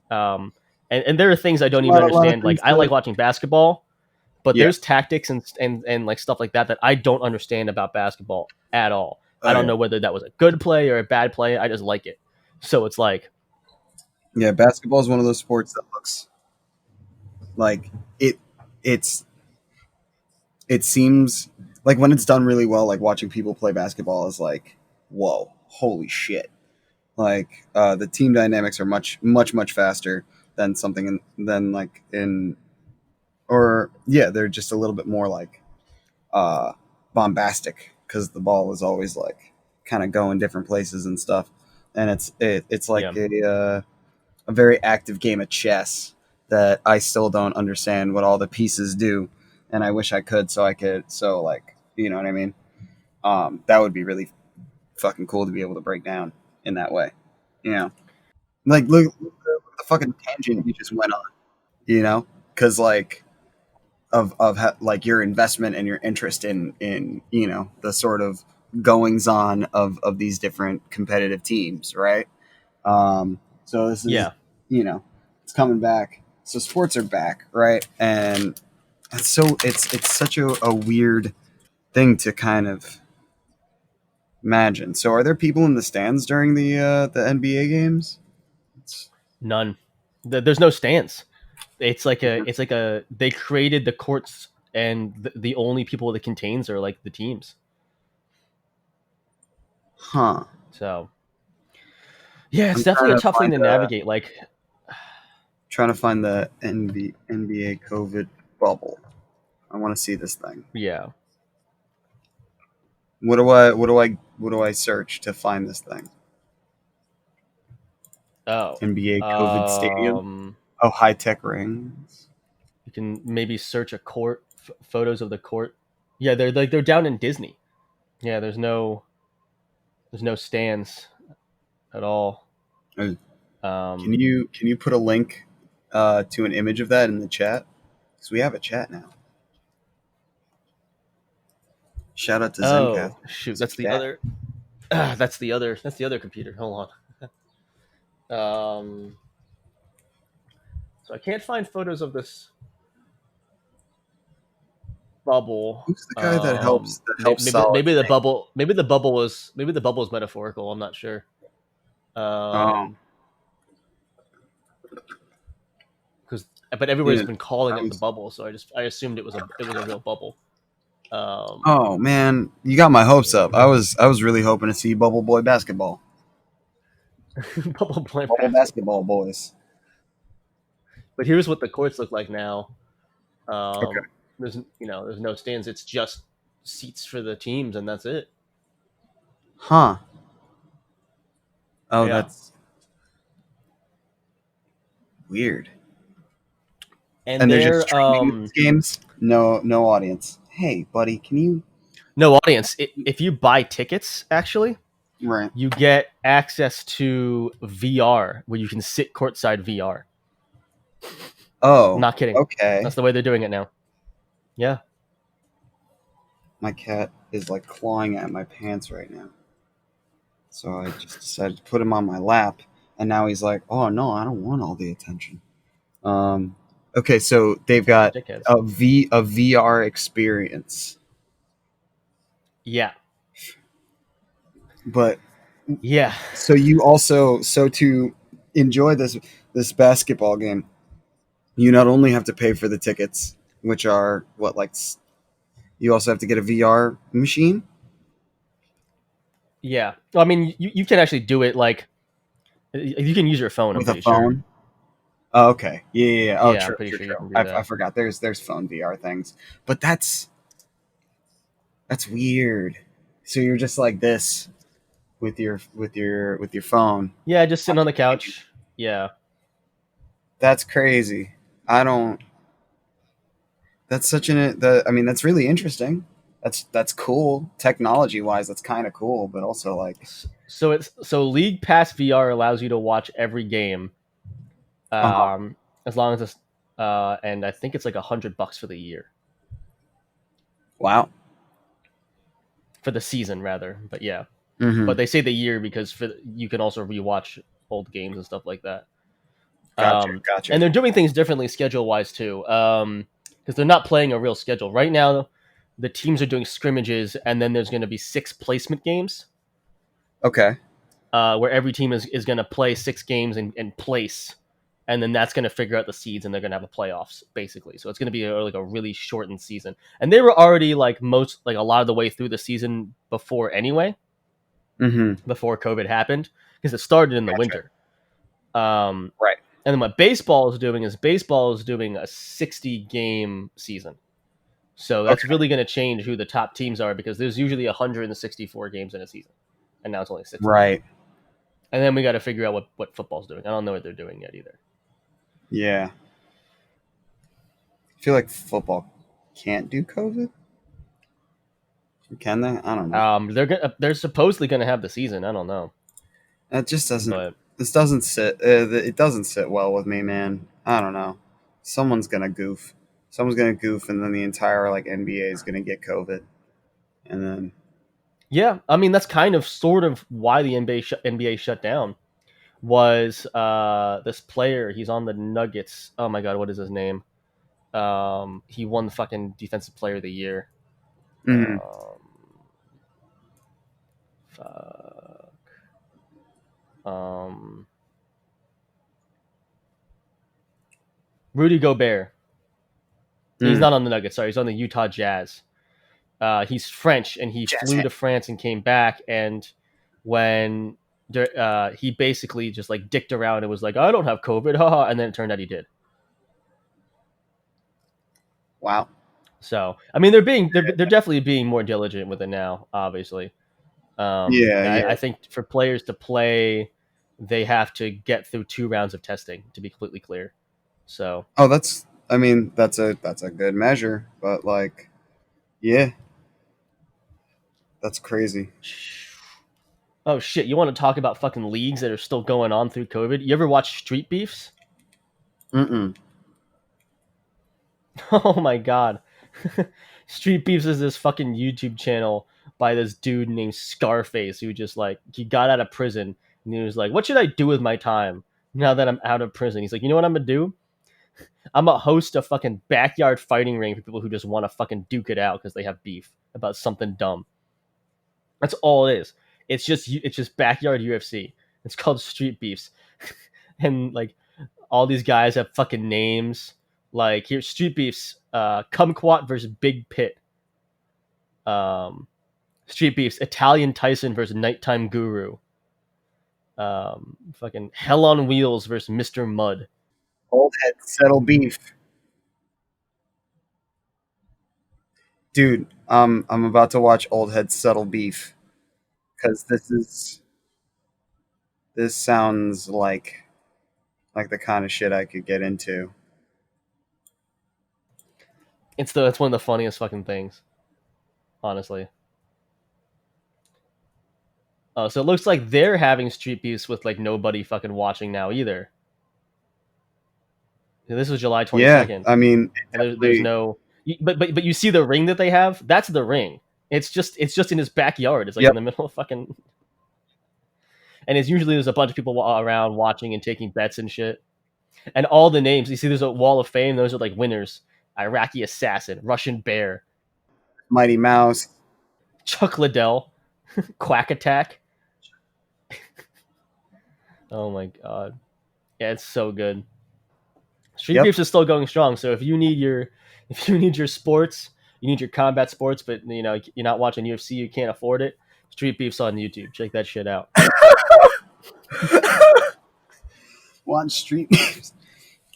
and there are things I don't A even lot of understand. Like things I to. like watching basketball, but Yeah. there's tactics and like stuff like that I don't understand about basketball at all. I Oh don't yeah. know whether that was a good play or a bad play. I just like it. So it's like, Yeah. Basketball is one of those sports that looks like it. It's it seems like when it's done really well, like watching people play basketball is like, whoa, holy shit. Like the team dynamics are much faster than than like in or yeah, they're just a little bit more like uh bombastic because the ball is always like kind of going different places and stuff, and it's like yeah, a very active game of chess that I still don't understand what all the pieces do, and I wish I could so like you know what I mean. That would be really fucking cool to be able to break down in that way. You know, like look at the fucking tangent you just went on. You know, because like like your investment and your interest in the sort of goings on of these different competitive teams, right? So this is yeah. you know it's coming back. So sports are back, right? And it's such a weird thing to kind of imagine. So are there people in the stands during the NBA games? It's, None. There's no stands. It's like a they created the courts, and the only people that contains are like the teams. huh. So yeah, it's I'm definitely trying a to tough thing find to navigate. Like, the NBA COVID bubble. I want to see this thing. yeah. What do I search to find this thing? Oh, NBA COVID stadium. um, Oh, high tech rings. you can maybe search a court, photos of the court. Yeah, they're down in Disney. Yeah, there's no stands at all. Uh, Can Um, you put a link to an image of that in the chat? Because we have a chat now. Shout out to Zencath. oh shoot, It's a that's the chat. other. That's the other computer. Hold on. So I can't find photos of this bubble. Who's the guy that helps Maybe solid maybe the snake? bubble maybe the bubble was metaphorical. I'm not sure. Oh, Um, because but everybody's yeah. been calling I it the was, bubble, so I assumed it was a real bubble. Um, oh man, you got my hopes up. I was really hoping to see Bubble Boy basketball. bubble playing Bubble basketball. basketball boys. But here's what the courts look like now. Okay. There's no stands. It's just seats for the teams, and that's it. Huh. Oh, Yeah, that's weird. and And they're just they're streaming these games. No audience. Hey, buddy, can you? no audience. If you buy tickets, actually, Right. you get access to VR where you can sit courtside VR. Oh, Not kidding. That's okay. the way they're doing it now. Yeah. My cat is like clawing at my pants right now. So I just decided to put him on my lap, and now he's like, "Oh no, I don't want all the attention." Um, okay, so they've Bunch of got dickheads. a VR experience, Yeah. but Yeah. so you also so to enjoy this basketball game, you not only have to pay for the tickets, which are what like you also have to get a VR machine Yeah. Well, I mean, you can actually do it like you can use your phone. I'm with a pretty sure. phone. Oh, okay. Yeah, yeah, yeah. Oh, Yeah, I'm true, pretty true, sure you true. can do I that. forgot. There's phone VR things, but that's weird. So you're just like this with your phone. Yeah, just sitting on Watching the a game. couch. Yeah. That's crazy. I don't. That's such an. I mean, that's really interesting. That's cool technology wise. That's kind of cool, but also like, So League Pass VR allows you to watch every game, uh um, as long as it's and I think it's like $100 for the year wow. for the season rather. But yeah, Mm-hmm. but they say the year because you can also rewatch old games and stuff like that. Gotcha. And Gotcha. they're doing things differently schedule wise too, because they're not playing a real schedule right now. The teams are doing scrimmages, and then there's going to be 6 placement games, Okay. where every team is going to play 6 games and place, and then that's going to figure out the seeds, and they're going to have a playoffs basically. So it's going to be like a really shortened season, and they were already like a lot of the way through the season before anyway, Mm-hmm. before COVID happened, because it started in the Gotcha. winter. Um, Right. and then what baseball is doing a 60 game season. So that's Okay. really going to change who the top teams are because there's usually 164 games in a season, and now it's only 60. Right. And then we got to figure out what football's doing. I don't know what they're doing yet either. Yeah. I feel like football can't do COVID. Can they? I don't know. They're supposedly going to have the season. I don't know, That just doesn't. but This doesn't sit. It doesn't sit well with me, man. I don't know. Someone's gonna goof. Someone's gonna goof, and then the entire like NBA is gonna get COVID, and then yeah, I mean that's kind of sort of why the NBA shut down was this player. He's on the Nuggets. Oh my god, what is his name? He won the fucking defensive player of the year. mhm. Um, fuck. Um, Rudy Gobert. He's Mm. not on the Nuggets. Sorry, he's on the Utah Jazz. He's French, and he Jazz flew hand. to France and came back. And when he basically just like dicked around and was like, "I don't have COVID," haha, and then it turned out he did. Wow. So I mean, they're definitely being more diligent with it now. Obviously, Yeah, I yeah. think for players to play, they have to get through 2 rounds of testing to be completely clear. So Oh, that's. I mean, that's a good measure, but like, yeah, that's crazy. oh shit, you want to talk about fucking leagues that are still going on through COVID? You ever watch Street Beefs? Mm-mm. Oh my god. Street Beefs is this fucking YouTube channel by this dude named Scarface who just like he got out of prison and he was like, "What should I do with my time now that I'm out of prison?" He's like, "You know what I'm gonna do? I'm gonna host a fucking backyard fighting ring for people who just want to fucking duke it out because they have beef about something dumb." That's all it is. It's just backyard UFC. It's called Street Beefs, and like all these guys have fucking names. Like here's Street Beefs, Kumquat versus Big Pit. Um, Street Beefs, Italian Tyson versus Nighttime Guru. Fucking Hell on Wheels versus Mr. Mud. Old head settle beef, dude. I'm about to watch Old Head Settle Beef because this sounds like the kind of shit I could get into. It's one of the funniest fucking things, honestly. So it looks like they're having street beefs with like nobody fucking watching now either. This was July twenty Yeah, second, I mean, and there's definitely. no. But you see the ring that they have? That's the ring. It's just in his backyard. It's like in Yep, the middle of fucking. And it's usually there's a bunch of people around watching and taking bets and shit. And all the names you see, there's a wall of fame. Those are like winners: Iraqi assassin, Russian bear, Mighty Mouse. Chuck Liddell, Quack Attack. Oh my god, yeah, it's so good. Street Yep, Beefs is still going strong. So if you need your sports, you need your combat sports, but you're not watching UFC, you can't afford it. Street Beefs on YouTube. Check that shit out. watch Street.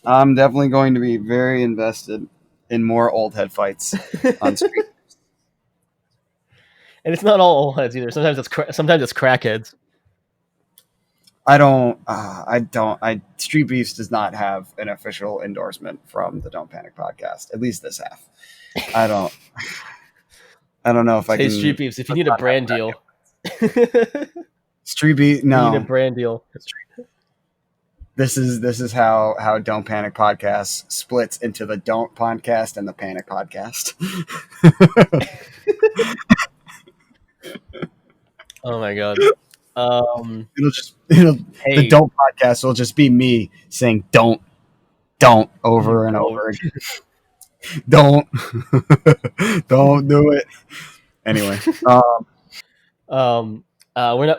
I'm definitely going to be very invested in more old head fights on Street. And it's not all old heads either. Sometimes it's crackheads. I Street Beefs does not have an official endorsement from the Don't Panic podcast. At least this half. I don't. I don't know if I Hey, can. Street Beefs, if you Let's need a not have brand that. deal, Street Beef. you need a No, brand deal. this is how Don't Panic podcast splits into the Don't podcast and the Panic podcast. Oh my god. Um, It'll the hey, Don't podcast will just be me saying don't over and don't. over again. Don't don't do it. Anyway,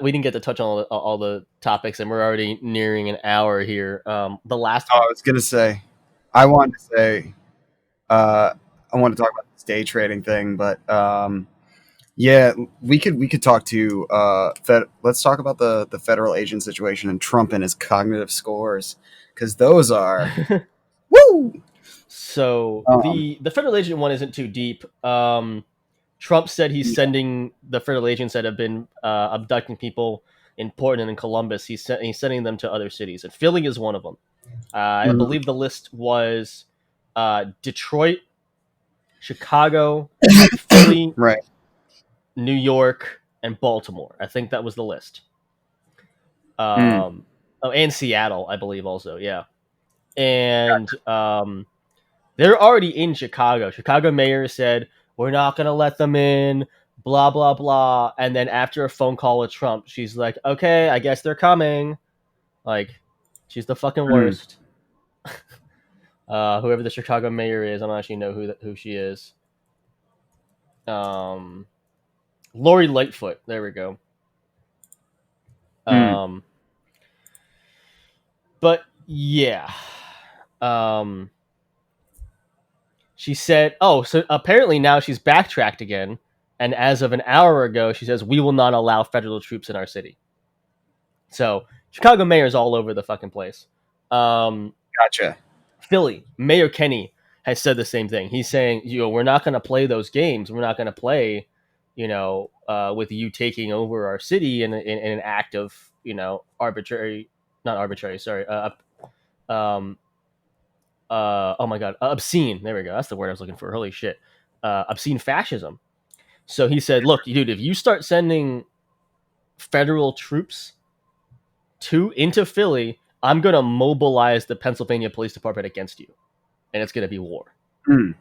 We didn't get to touch on all the topics, and we're already nearing an hour here. The last I one. was gonna say, I wanted to say, uh, I want to talk about this day trading thing, but yeah, we could talk to let's talk about the federal agent situation and Trump and his cognitive scores because those are woo. So Um, the federal agent one isn't too deep. Trump said he's sending the federal agents that have been abducting people in Portland and Columbus. He's sending them to other cities, and Philly is one of them. I mhm, believe the list was Detroit, Chicago, Philly, right. New York, and Baltimore. I think that was the list. Mm, Oh, and Seattle, I believe also. Yeah, and they're already in Chicago. Chicago mayor said we're not gonna let them in. Blah blah blah. And then after a phone call with Trump, she's like, "Okay, I guess they're coming." Like, she's the fucking mm, worst. Whoever the Chicago mayor is, I don't actually know who she is. Um, Lori Lightfoot. There we go. mm, Um, but yeah. Um, she said, "Oh, so apparently now she's backtracked again, and as of an hour ago, she says we will not allow federal troops in our city." So Chicago mayor's all over the fucking place. Um, gotcha. Philly Mayor Kenny has said the same thing. He's saying, we're not going to play those games. We're not going to play, with you taking over our city in an act of, arbitrary, not arbitrary, sorry, um, oh my god, obscene. There we go. That's the word I was looking for. Holy shit, obscene fascism. So he said, look, dude, if you start sending federal troops into Philly, I'm gonna mobilize the Pennsylvania Police Department against you, and it's gonna be war. Mm.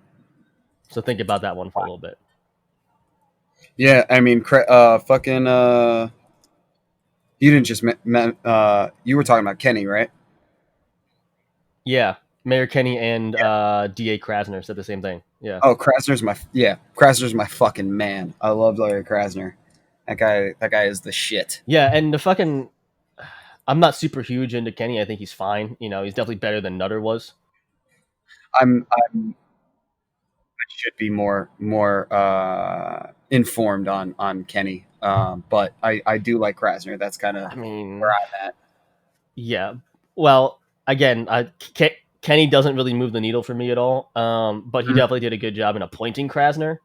So think about that one for a little bit. Yeah, I mean, fucking, you didn't just you were talking about Kenny, right? Yeah, Mayor Kenny and DA Krasner said the same thing. Yeah, Oh, Krasner's my fucking man. I love Larry Krasner. That guy is the shit. yeah, and the fucking. I'm not super huge into Kenny. I think he's fine. He's definitely better than Nutter was. I should be more informed on Kenny. But I do like Krasner. That's kind of I where mean, I'm at. yeah. Well, again, Kenny doesn't really move the needle for me at all. But he definitely did a good job in appointing Krasner.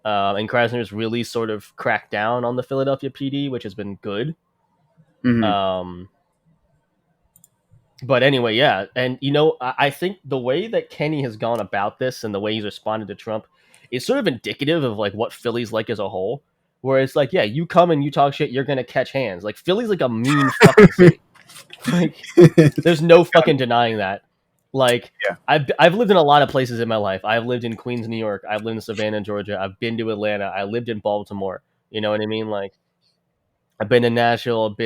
And Krasner's really sort of cracked down on the Philadelphia PD, which has been good. Mm-hmm. Um, but anyway, yeah, and I think the way that Kenny has gone about this and the way he's responded to Trump is sort of indicative of like what Philly's like as a whole. Where it's like, yeah, you come and you talk shit, you're gonna catch hands. Like Philly's like a mean fucking city. Like there's no Got it. fucking denying that. Like Yeah. I've lived in a lot of places in my life. I've lived in Queens, New York. I've lived in Savannah, Georgia. I've been to Atlanta. I lived in Baltimore. You know what I mean? Like I've been to Nashville. I've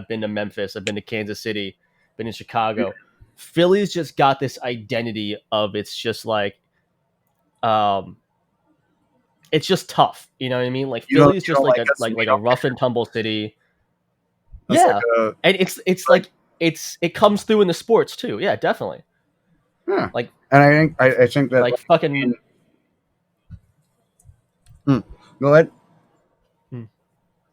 been to Memphis. I've been to Kansas City. Been in Chicago. Philly's just got this identity of it's just like um it's just tough. You know what I mean? Like Philly's You just don't like like a us and we a don't rough care. and tumble city. That's like Yeah, a and it's like like it comes through in the sports too. Yeah, definitely. yeah. Like And I think that like like fucking. hmm, go ahead. Hmm.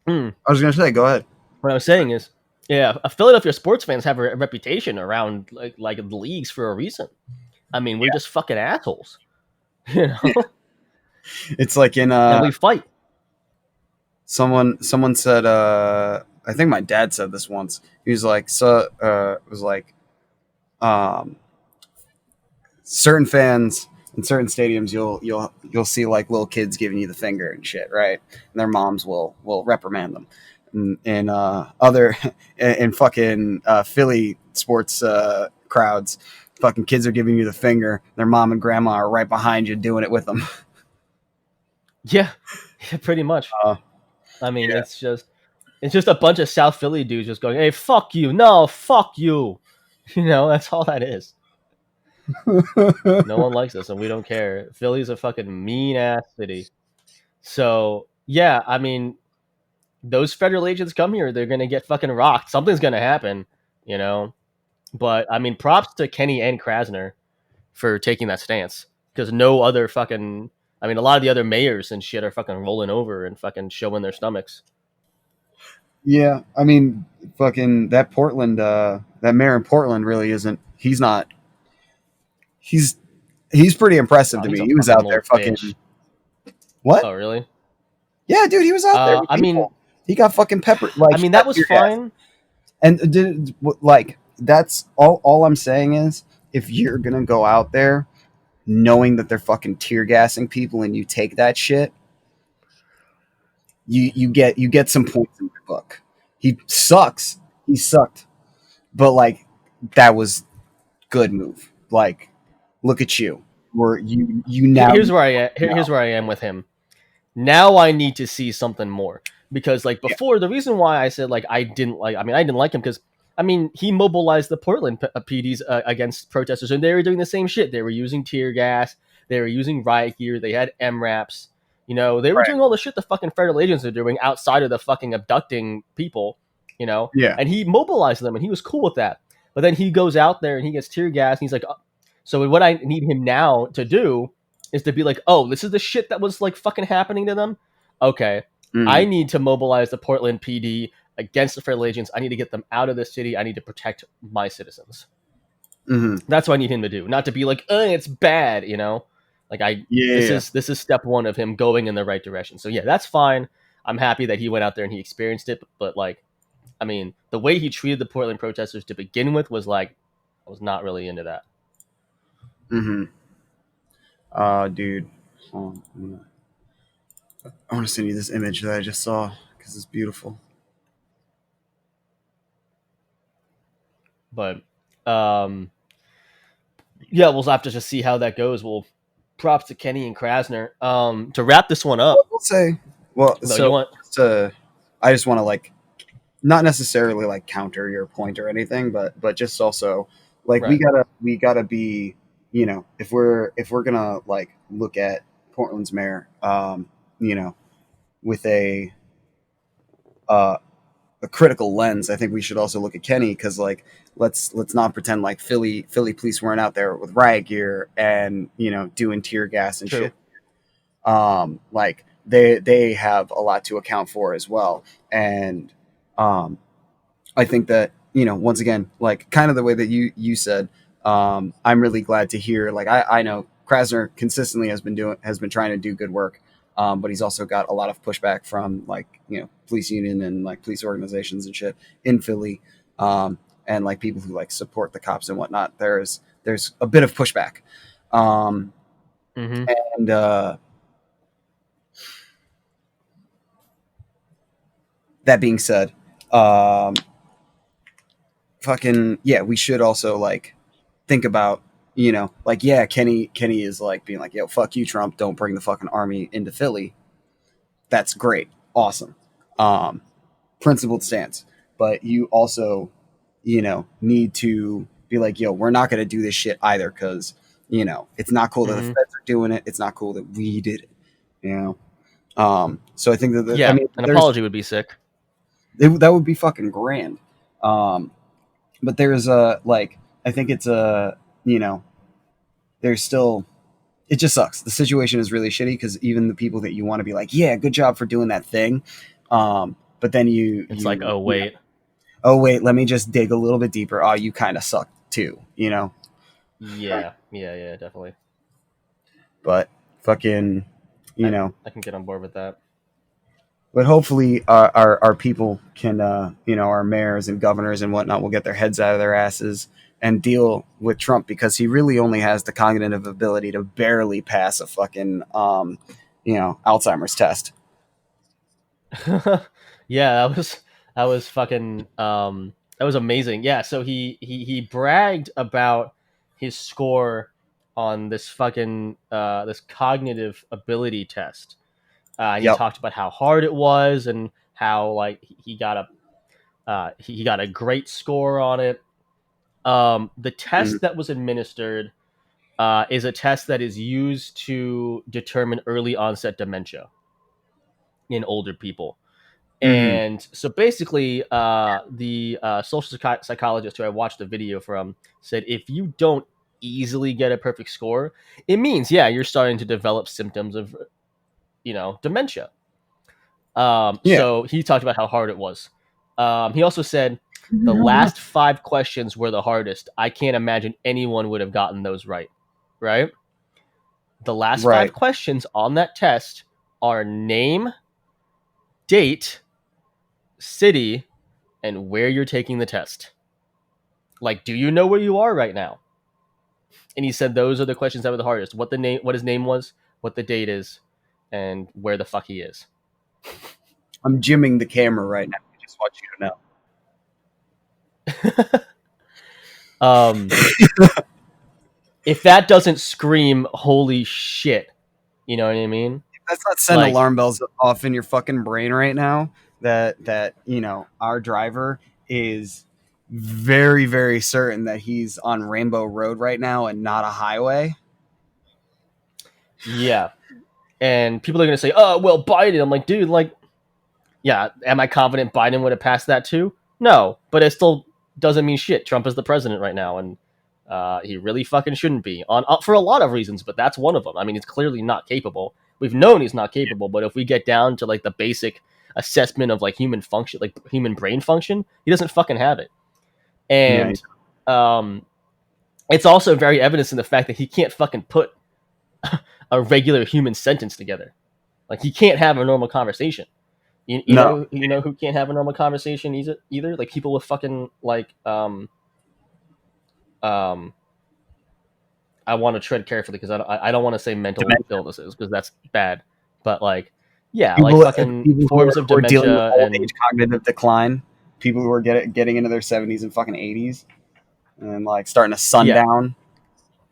Hmm. I was gonna say go ahead. What I was saying is, yeah, Philadelphia sports fans have a reputation around like the leagues for a reason. I mean, we're just fucking assholes, you Yeah. know, It's like in and we fight. someone said I think my dad said this once. He was like so was like um certain fans in certain stadiums you'll see like little kids giving you the finger and shit, right? And their moms will reprimand them. And other in fucking Philly sports crowds, fucking kids are giving you the finger. Their mom and grandma are right behind you doing it with them. Yeah, yeah, pretty much. Uh, I mean, it's just a bunch of South Philly dudes just going, "Hey, fuck you, no, fuck you," you know. That's all that is. No one likes us, and we don't care. Philly's a fucking mean ass city. So yeah, I mean, those federal agents come here, they're gonna get fucking rocked. Something's gonna happen, you know. But I mean, props to Kenny and Krasner for taking that stance because no other fucking. I mean, a lot of the other mayors and shit are fucking rolling over and fucking showing their stomachs. yeah, I mean, fucking that Portland, that mayor in Portland really isn't. He's not. He's he's pretty impressive Oh, to he's me. a He was fucking out there little fucking bitch. what? Oh, really? Yeah, dude, he was out there with I mean, people. He got fucking pepper, like I he mean that got was tear gas. fine. And did like that's all I'm saying is if you're gonna go out there knowing that they're fucking tear gassing people and you take that shit, you get some points in your book. He sucks. He sucked. But like that was good move. Like look at you. Where you now Here's where I am. Here's know. where I am with him. Now I need to see something more because like Yeah. before the reason why I said like I didn't like him because I mean he mobilized the Portland PDs against protesters and they were doing the same shit. They were using tear gas, they were using riot gear, they had MRAPs, you know, they were Right. doing all the shit the fucking federal agents are doing outside of the fucking abducting people, you know, Yeah. and he mobilized them and he was cool with that. But then he goes out there and he gets tear gas and he's like, so what I need him now to do is to be like, oh, this is the shit that was like fucking happening to them. Okay, Mm-hmm. I need to mobilize the Portland PD against the federal agents. I need to get them out of the city. I need to protect my citizens. Mm-hmm. That's what I need him to do, not to be like, it's bad, you know. Like this Yeah. is step one of him going in the right direction. So yeah, that's fine. I'm happy that he went out there and he experienced it. But like, I mean, the way he treated the Portland protesters to begin with was like, I was not really into that. Mm-hmm. Dude. Hold on. I want to send you this image that I just saw because it's beautiful. But um, yeah, we'll have to just see how that goes. Well, props to Kenny and Krasner. To wrap this one Well, up, we'll say, well, though, you so want just, I just want to like not necessarily like counter your point or anything, but just also like right? we gotta be, if we're gonna like look at Portland's mayor, you know, with uh, a critical lens, I think we should also look at Kenny because like let's not pretend like Philly police weren't out there with riot gear and doing tear gas and True. shit. Like they have a lot to account for as well, and um, I think that once again, like kind of the way that you said, I'm really glad to hear. Like I know Krasner consistently has been trying to do good work, but he's also got a lot of pushback from like police union and like police organizations and shit in Philly, and like people who like support the cops and whatnot. There's a bit of pushback, um, Mm-hmm. and that being said, um, fucking yeah, we should also like think about, like, yeah, Kenny is like being like, yo, fuck you, Trump, don't bring the fucking army into Philly. That's great, awesome, um, principled stance. But you also, need to be like, yo, we're not gonna do this shit either, because it's not cool that the Hmm. feds are doing it. It's not cool that we did it. You know. So I think I Yeah, mean, an apology would be sick. that would be fucking grand. Um, but there's a like, I think it's a, you know, there's still, it just sucks. The situation is really shitty because even the people that you want to be like, yeah, good job for doing that thing, but then It's like, oh you know, wait, oh wait, let me just dig a little bit deeper. Oh, you kind of suck too, yeah, yeah, yeah, definitely. But fucking, you I know, I can get on board with that. but hopefully our people can, our mayors and governors and whatnot will get their heads out of their asses and deal with Trump, because he really only has the cognitive ability to barely pass a fucking, Alzheimer's test. Yeah, that was fucking that was amazing. Yeah, so he bragged about his score on this fucking this cognitive ability test. And he Yep. talked about how hard it was and how like he got he got a great score on it. The Mhm. test that was administered is a test that is used to determine early onset dementia in older people. Mhm. And so basically, the social psychologist who I watched the video from said if you don't easily get a perfect score, it means, yeah, you're starting to develop symptoms of, dementia. Yeah. So he talked about how hard it was. He also said the last five questions were the hardest. I can't imagine anyone would have gotten those right. Right? The last five Right. questions on that test are name, date, city, and where you're taking the test. Like, do you know where you are right now? And he said those are the questions that were the hardest. What his name was, what the date is, and where the fuck he is. I'm jimming the camera right now. I just want you to know. um, if that doesn't scream holy shit, you know what I mean? Let's not send Like, alarm bells off in your fucking brain right now that our driver is very, very certain that he's on Rainbow Road right now and not a highway. yeah. And people are gonna say, "Oh, well, Biden." I'm like, dude, like, yeah. Am I confident Biden would have passed that too? No, but it still doesn't mean shit. Trump is the president right now, and he really fucking shouldn't be on for a lot of reasons, but that's one of them. I mean, he's clearly not capable. We've known he's not capable, but if we get down to like the basic assessment of like human function, like human brain function, he doesn't fucking have it. Yeah, And um, it's also very evident in the fact that he can't fucking put a regular human sentence together. Like he can't have a normal conversation. no, You know who can't have a normal conversation either? Like people with fucking like um I want to tread carefully because I don't want to say mental dementia. illnesses because that's bad. But like yeah, like People, fucking people forms of who are dealing with dementia old and age cognitive decline, people who are getting into their 70s and fucking 80s, and like starting to yeah. sundown,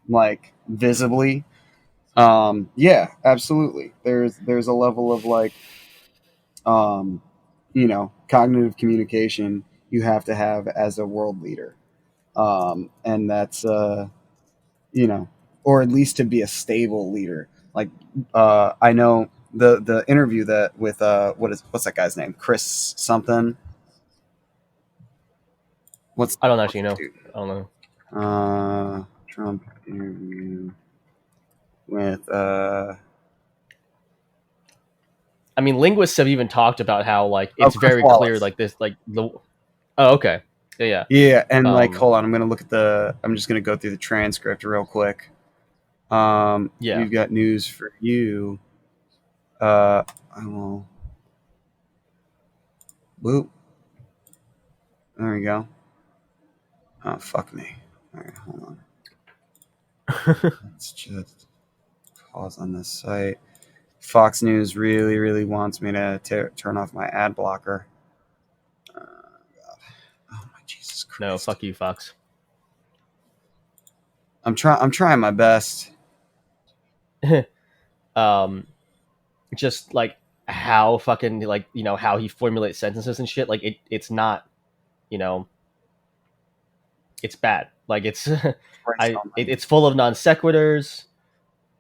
like visibly. Yeah, absolutely. There's a level of like, um, cognitive communication you have to have as a world leader, and that's, or at least to be a stable leader. Like, I know the interview that with, what's that guy's name, Chris something. I don't What's actually that know. dude? I don't know. Trump interview with, I mean, linguists have even talked about how like oh, it's Chris very clear Wallace. like this like the oh okay yeah yeah Yeah, and like, um hold on, I'm just gonna go through the transcript real quick. yeah. We've got news for you. Uh, I will. Boop. There we go. Oh, fuck me. All right, hold on. Let's just pause on this site. Fox News really, really wants me to turn off my ad blocker. No, Christ. fuck you, Fox. I'm trying my best. um, just like how fucking like how he formulates sentences and shit. Like it's not you know it's bad. Like it's Christ almighty. it's full of non sequiturs.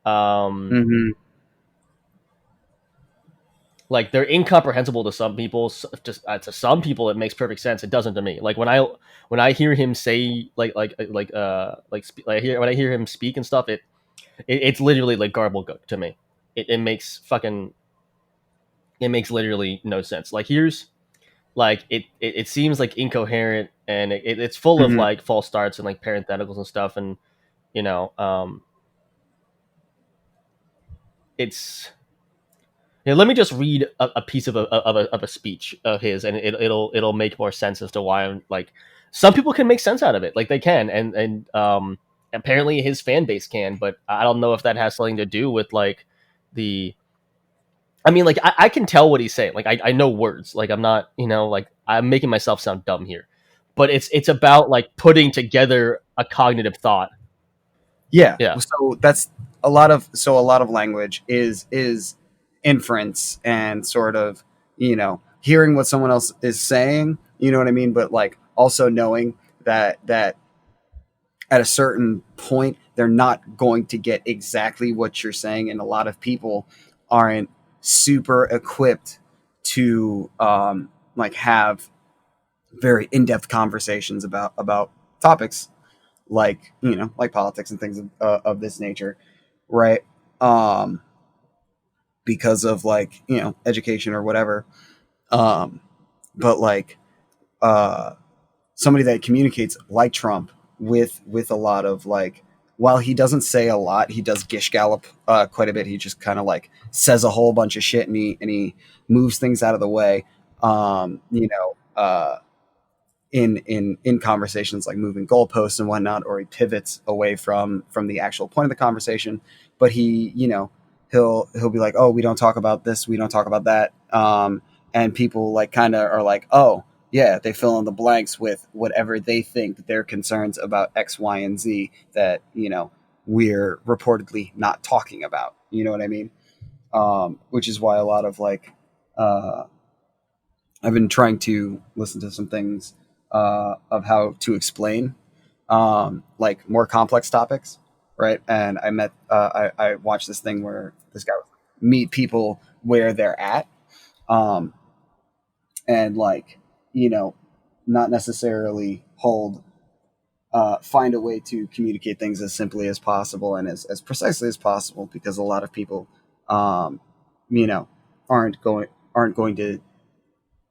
Um, Mm-hmm. like they're incomprehensible to some people. Just to some people, it makes perfect sense. It doesn't to me. Like when I hear him say when I hear him speak and stuff, it's literally like garble to me. It makes fucking it makes literally no sense. Like here's like it seems like incoherent and it's full of Mm-hmm. like false starts and like parentheticals and stuff and you know it's let me just read a piece of a speech of his, and it'll make more sense as to why I'm like some people can make sense out of it, like they can, and apparently his fan base can, but I don't know if that has something to do with like the. I mean, like I can tell what he's saying. Like I know words. Like I'm not, like I'm making myself sound dumb here, but it's about like putting together a cognitive thought. Yeah. Yeah, So that's a lot of language is inference and sort of, hearing what someone else is saying, you know what I mean? But like also knowing that at a certain point they're not going to get exactly what you're saying, and a lot of people aren't super equipped to like have very in-depth conversations about topics like like politics and things of this nature, right? um because of like education or whatever. um but like uh somebody that communicates like Trump with a lot of like, while he doesn't say a lot, he does gish gallop quite a bit. He just kind of like says a whole bunch of shit, and he moves things out of the way. In conversations like moving goalposts and whatnot, or he pivots away from the actual point of the conversation. But he, he'll be like, oh, we don't talk about this, we don't talk about that. And people like kind of are like, oh yeah, they fill in the blanks with whatever they think their concerns about X, Y, and Z that we're reportedly not talking about. You know what I mean? Which is why a lot of like uh, I've been trying to listen to some things of how to explain like more complex topics, right? And I watched this thing where this guy would meet people where they're at, um, and like you know, not necessarily hold find a way to communicate things as simply as possible and as precisely as possible, because a lot of people, um, you know, aren't going to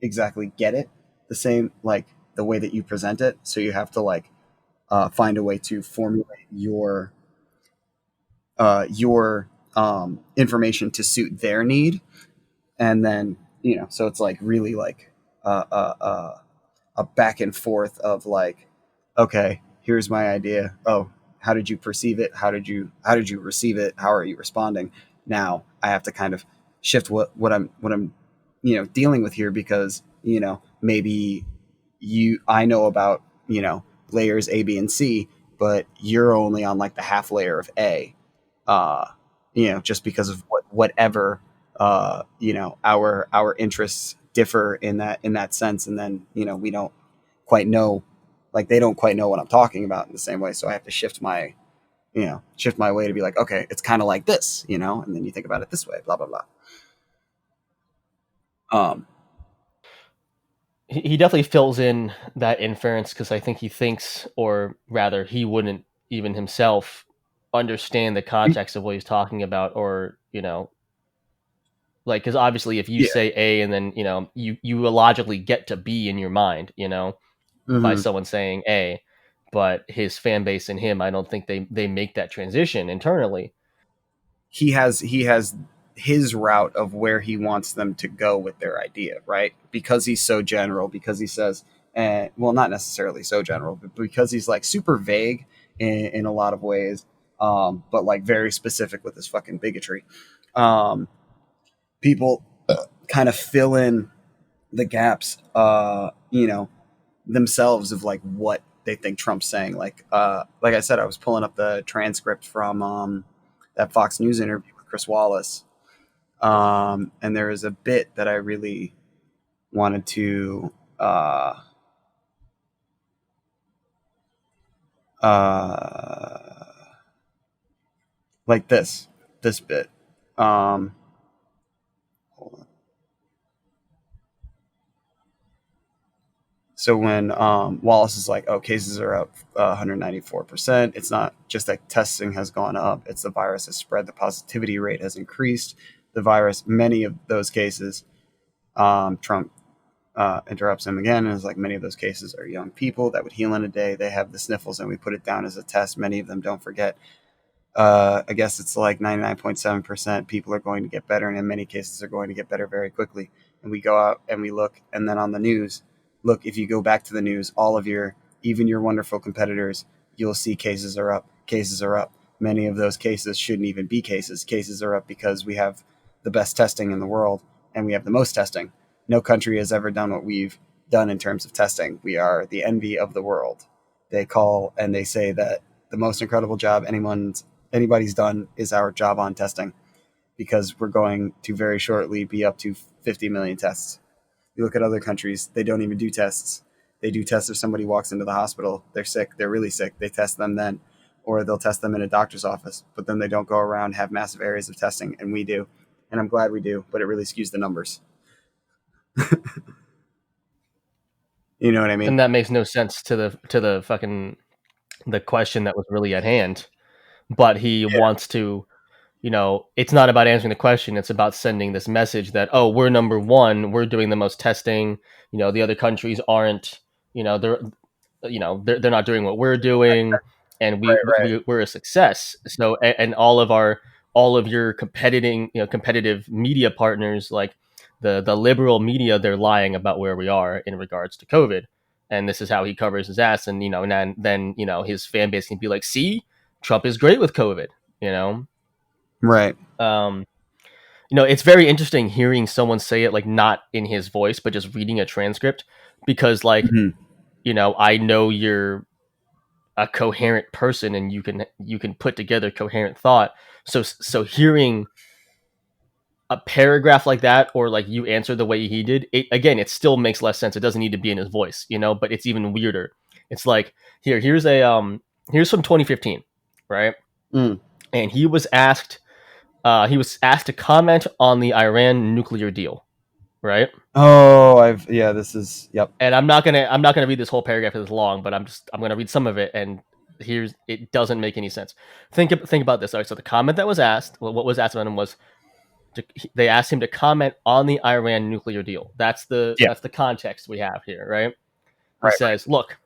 exactly get it the same, like the way that you present it. So you have to like find a way to formulate your information to suit their need, and then so it's like really like uh, uh, uh, a back and forth of like, okay, here's my idea. Oh, how did you perceive it? How did you receive it? How are you responding? Now I have to kind of shift what I'm dealing with here, because maybe I know about layers A, B, and C, but you're only on like the half layer of A. Uh, just because of whatever our interests differ in that sense, and then we don't quite know, like they don't quite know what I'm talking about in the same way. So I have to shift my way to be like, okay, it's kind of like this, and then you think about it this way, blah blah blah. Um, he definitely fills in that inference because I think he thinks, or rather, he wouldn't even himself understand the context of what he's talking about, or like because obviously if you yeah. say A and then you will logically get to B in your mind, by Hmm. someone saying A, but his fan base and him, I don't think they make that transition internally. He has his route of where he wants them to go with their idea, right? Because he's so general, because he says, well, not necessarily so general, but because he's like super vague in a lot of ways, but like very specific with his fucking bigotry. Um, People kind of fill in the gaps, themselves, of like they think Trump's saying. Like I said, I was pulling up the transcript from that Fox News interview with Chris Wallace, and there is a bit that I really wanted to uh, like this bit. Um, Hold on. So when Wallace is like, "Oh, cases are up 194%," it's not just that testing has gone up; it's the virus has spread. The positivity rate has increased. The virus, many of those cases, Trump interrupts him again and is like, many of those cases are young people that would heal in a day. They have the sniffles, and we put it down as a test. Many of them don't forget. I guess it's like 99.7% people are going to get better, and in many cases are going to get better very quickly. And we go out and we look, and then on the news, look, if you go back to the news, all of your, even your wonderful competitors, you'll see cases are up. Cases are up. Many of those cases shouldn't even be cases. Cases are up because we have the best testing in the world, and we have the most testing. No country has ever done what we've done in terms of testing. We are the envy of the world. They call and they say that the most incredible job anybody's done is our job on testing, because we're going to very shortly be up to 50 million tests. You look at other countries, they don't even do tests. They do tests if somebody walks into the hospital, they're sick, they're really sick, they test them then, or they'll test them in a doctor's office, but then they don't go around have massive areas of testing, and we do. And I'm glad we do, but it really skews the numbers. You know what I mean? And that makes no sense to the fucking the question that was really at hand. But he Yeah. wants to, it's not about answering the question. It's about sending this message that, oh, we're number one. We're doing the most testing. The other countries aren't. They're they're not doing what we're doing, and Right, right. we're a success. So and all of your competitive media partners, like the liberal media, they're lying about where we are in regards to COVID. And this is how he covers his ass. And and then his fan base can be like, see, Trump is great with COVID. you know Right. um it's very interesting hearing someone say it, like, not in his voice but just reading a transcript, because, like, Mm-hmm. I know you're a coherent person, and you can put together coherent thought. So hearing a paragraph like that, or like you answer the way he did, it still makes less sense. It doesn't need to be in his voice, but it's even weirder. It's like, here's from 2015, right? Mm. And he was asked to comment on the Iran nuclear deal, right? Oh, yeah, this is, yep. And I'm not gonna read this whole paragraph. It's long, but I'm gonna read some of it. And it doesn't make any sense. Think about this. All right, so the comment that was asked, well, what was asked about him was, they asked him to comment on the Iran nuclear deal. Yeah. That's the context we have here, right? He Right, right. says, look,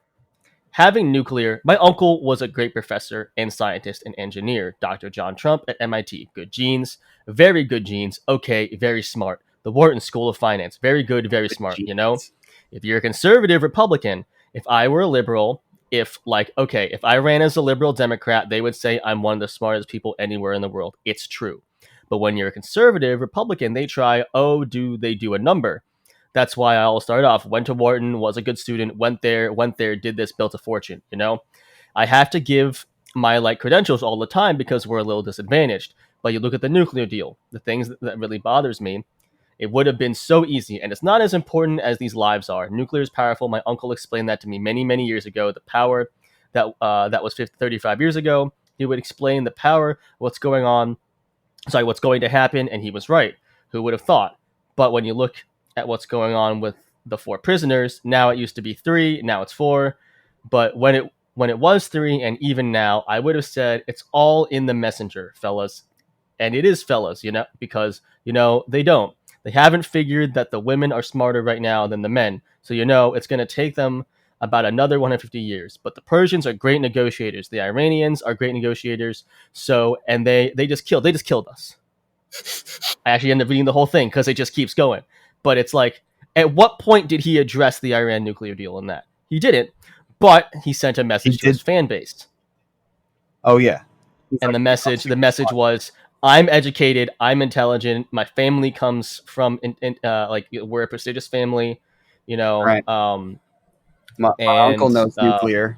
having nuclear, my uncle was a great professor and scientist and engineer, Dr. John Trump at MIT. Good genes, very good genes. Okay, very smart. The Wharton School of Finance, very good, very Good smart. genes. If you're a conservative Republican, if I were a liberal, if I ran as a liberal Democrat, they would say I'm one of the smartest people anywhere in the world. It's true. But when you're a conservative Republican, they try, oh, do they do a number? That's why I all started off. Went to Wharton, was a good student, went there, did this, built a fortune. I have to give my credentials all the time because we're a little disadvantaged. But you look at the nuclear deal, the things that really bothers me. It would have been so easy, and it's not as important as these lives are. Nuclear is powerful. My uncle explained that to me many, many years ago. The power that was 35 years ago. He would explain the power, what's going to happen, and he was right. Who would have thought? But when you look at what's going on with the four prisoners, now it used to be three, now it's four. But when it was three, and even now, I would have said it's all in the messenger, fellas. And it is, fellas, because they don't. They haven't figured that the women are smarter right now than the men. So it's going to take them about another 150 years. But the Persians are great negotiators. The Iranians are great negotiators. So, and they just killed us. I actually end up reading the whole thing because it just keeps going. But it's like, at what point did he address the Iran nuclear deal in that? He didn't, but he sent a He message to his did. fan base. Oh, yeah. He's And like, Trump's the super message smart. was, I'm educated, I'm intelligent, my family comes from we're a prestigious family, you know, Right. um, My uncle and knows nuclear.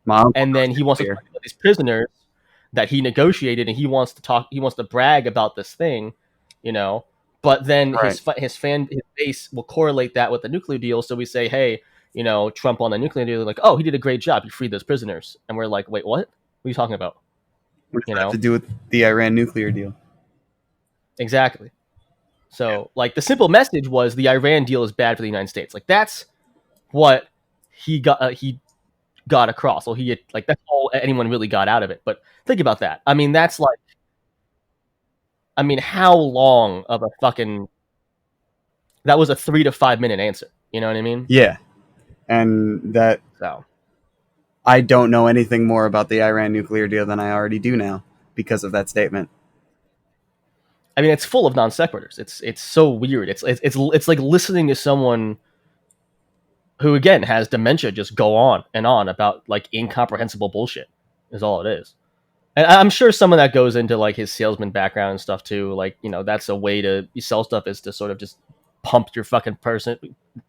My uncle and goes then he wants to nuclear. talk about these prisoners that he negotiated, and he wants to brag about this thing, you know. But then Right. his base will correlate that with the nuclear deal. So we say, hey, Trump on the nuclear deal, like, oh, he did a great job, he freed those prisoners, and we're like, wait, what? What are you talking about? What does You that have to know, do with the Iran nuclear deal? exactly. So like the simple message was the Iran deal is bad for the United States. Like that's what he got across. Well, he had, like that's all anyone really got out of it. But think about that. I mean, that's like, I mean, how long of a fucking that was a 3 to 5 minute answer. You know what I mean? Yeah, and that So I don't know anything more about the Iran nuclear deal than I already do now because of that statement. I mean, it's full of non sequiturs. It's so weird. It's like listening to someone who again has dementia just go on and on about like incomprehensible bullshit. Is all it is. And I'm sure some of that goes into like his salesman background and stuff too. Like, that's a way to you sell stuff is to sort of just pump your fucking person,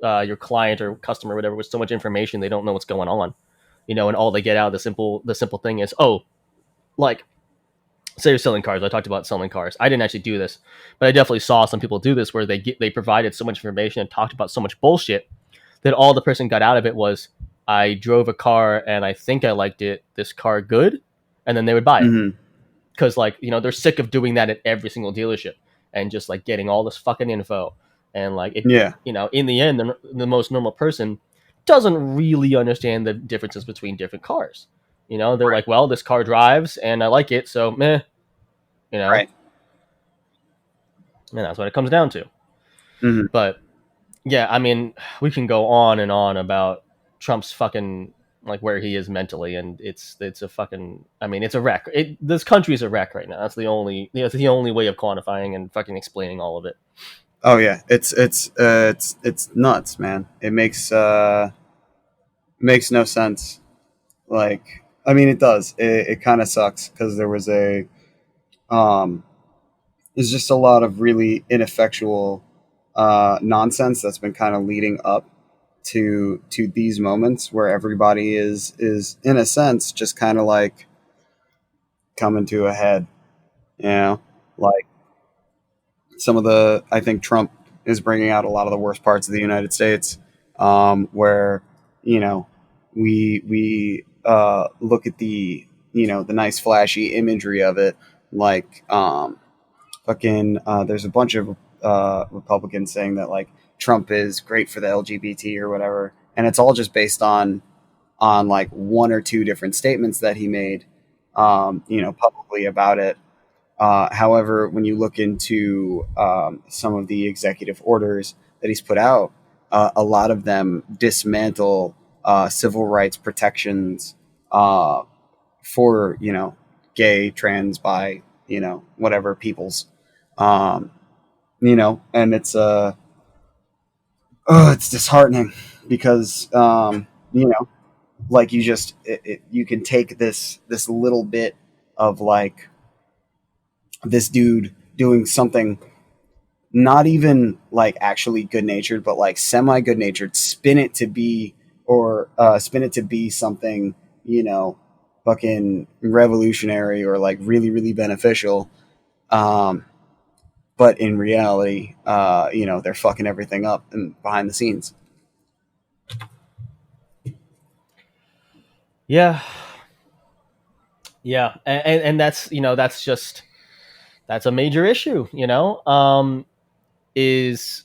your client or customer, or whatever, with so much information they don't know what's going on. And all they get out of the simple thing is, oh, like say you're selling cars. I talked about selling cars. I didn't actually do this, but I definitely saw some people do this where they provided so much information and talked about so much bullshit that all the person got out of it was, I drove a car and I think I liked it. This car good, and then they would buy it Mm-hmm. because like they're sick of doing that at every single dealership and just like getting all this fucking info and like it Yeah. in the end the most normal person doesn't really understand the differences between different cars. They're like, well, this car drives and I like it, so meh. you know Right. and that's what it comes down to. Mm-hmm. But yeah, I mean, we can go on and on about Trump's fucking like where he is mentally, and it's a fucking. I mean, it's a wreck. This country is a wreck right now. That's the only way of quantifying and fucking explaining all of it. Oh yeah, it's nuts, man. It makes no sense. Like, I mean, it does. It kind of sucks because um, there's just a lot of really ineffectual nonsense that's been kind of leading up to these moments where everybody is in a sense just kind of like coming to a head. You know, like some of the I think Trump is bringing out a lot of the worst parts of the United States, where you know we look at the the nice flashy imagery of it, like fucking there's a bunch of Republicans saying that like Trump is great for the LGBT or whatever, and it's all just based on like one or two different statements that he made, publicly about it. However, when you look into some of the executive orders that he's put out, a lot of them dismantle civil rights protections uh, for gay, trans, bi, whatever peoples, um, and it's disheartening because like you can take this little bit of like this dude doing something not even like actually good natured, but like semi good natured, spin it to be something, fucking revolutionary or like really, really beneficial. Um, but in reality, they're fucking everything up and behind the scenes. Yeah, yeah, and that's a major issue. Is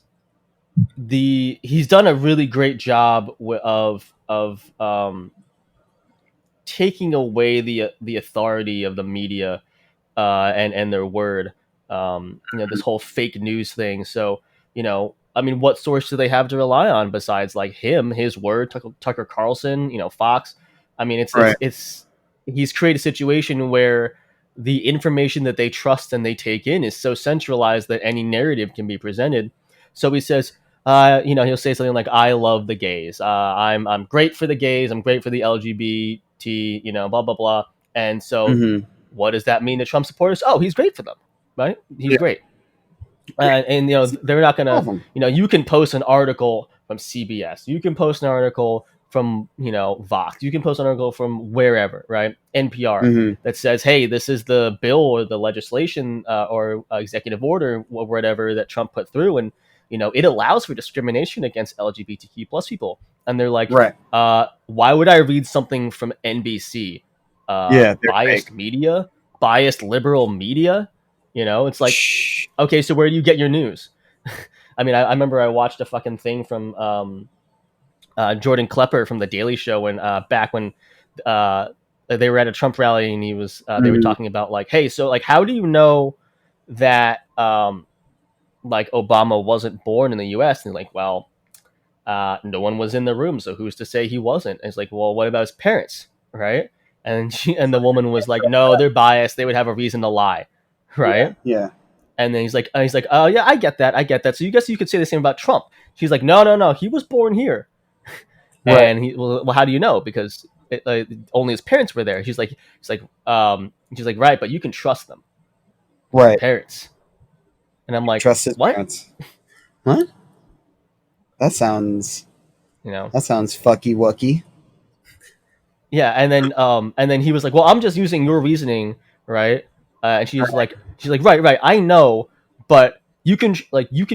he's done a really great job of taking away the authority of the media and their word. This whole fake news thing. So, I mean, what source do they have to rely on besides like him, his word, Tucker Carlson, Fox? I mean, Right. he's created a situation where the information that they trust and they take in is so centralized that any narrative can be presented. So he says, he'll say something like, "I love the gays. I'm great for the gays. I'm great for the LGBT. Blah blah blah." And so Mm-hmm. what does that mean to Trump supporters? Oh, he's great for them, right? He's Yeah. great. Yeah. And See, they're not all gonna, of them. you can post an article from CBS, you can post an article from Vox. You can post an article from wherever, right? NPR Mm-hmm. that says, "Hey, this is the bill or the legislation or executive order or whatever that Trump put through, and it allows for discrimination against LGBTQ plus people." And they're like, Right. "Why would I read something from NBC? Yeah, they're Biased fake. media, biased liberal media." It's like, Shh. okay, so where do you get your news? I mean, I remember I watched a fucking thing from Jordan Klepper from The Daily Show when back when uh, they were at a Trump rally and he was they were Mm-hmm. talking about like, hey, so like, how do you know that like Obama wasn't born in the U.S. And like, well, no one was in the room, so who's to say he wasn't? And it's like, well, what about his parents, right? And the woman was like, no, they're biased. They would have a reason to lie, Yeah. right? Yeah. And then he's like, oh yeah, I get that, I get that. So you guess you could say the same about Trump. She's like, no, no, no, he was born here. Right. And well, how do you know? Because only his parents were there. She's like, right, but you can trust them. It's your Right. parents. And I'm like, Trust his what? parents. What? That sounds. You know? That sounds fucky wucky. Yeah. And then he was like, well, I'm just using your reasoning, right? And she's like, right, right, I know, but you can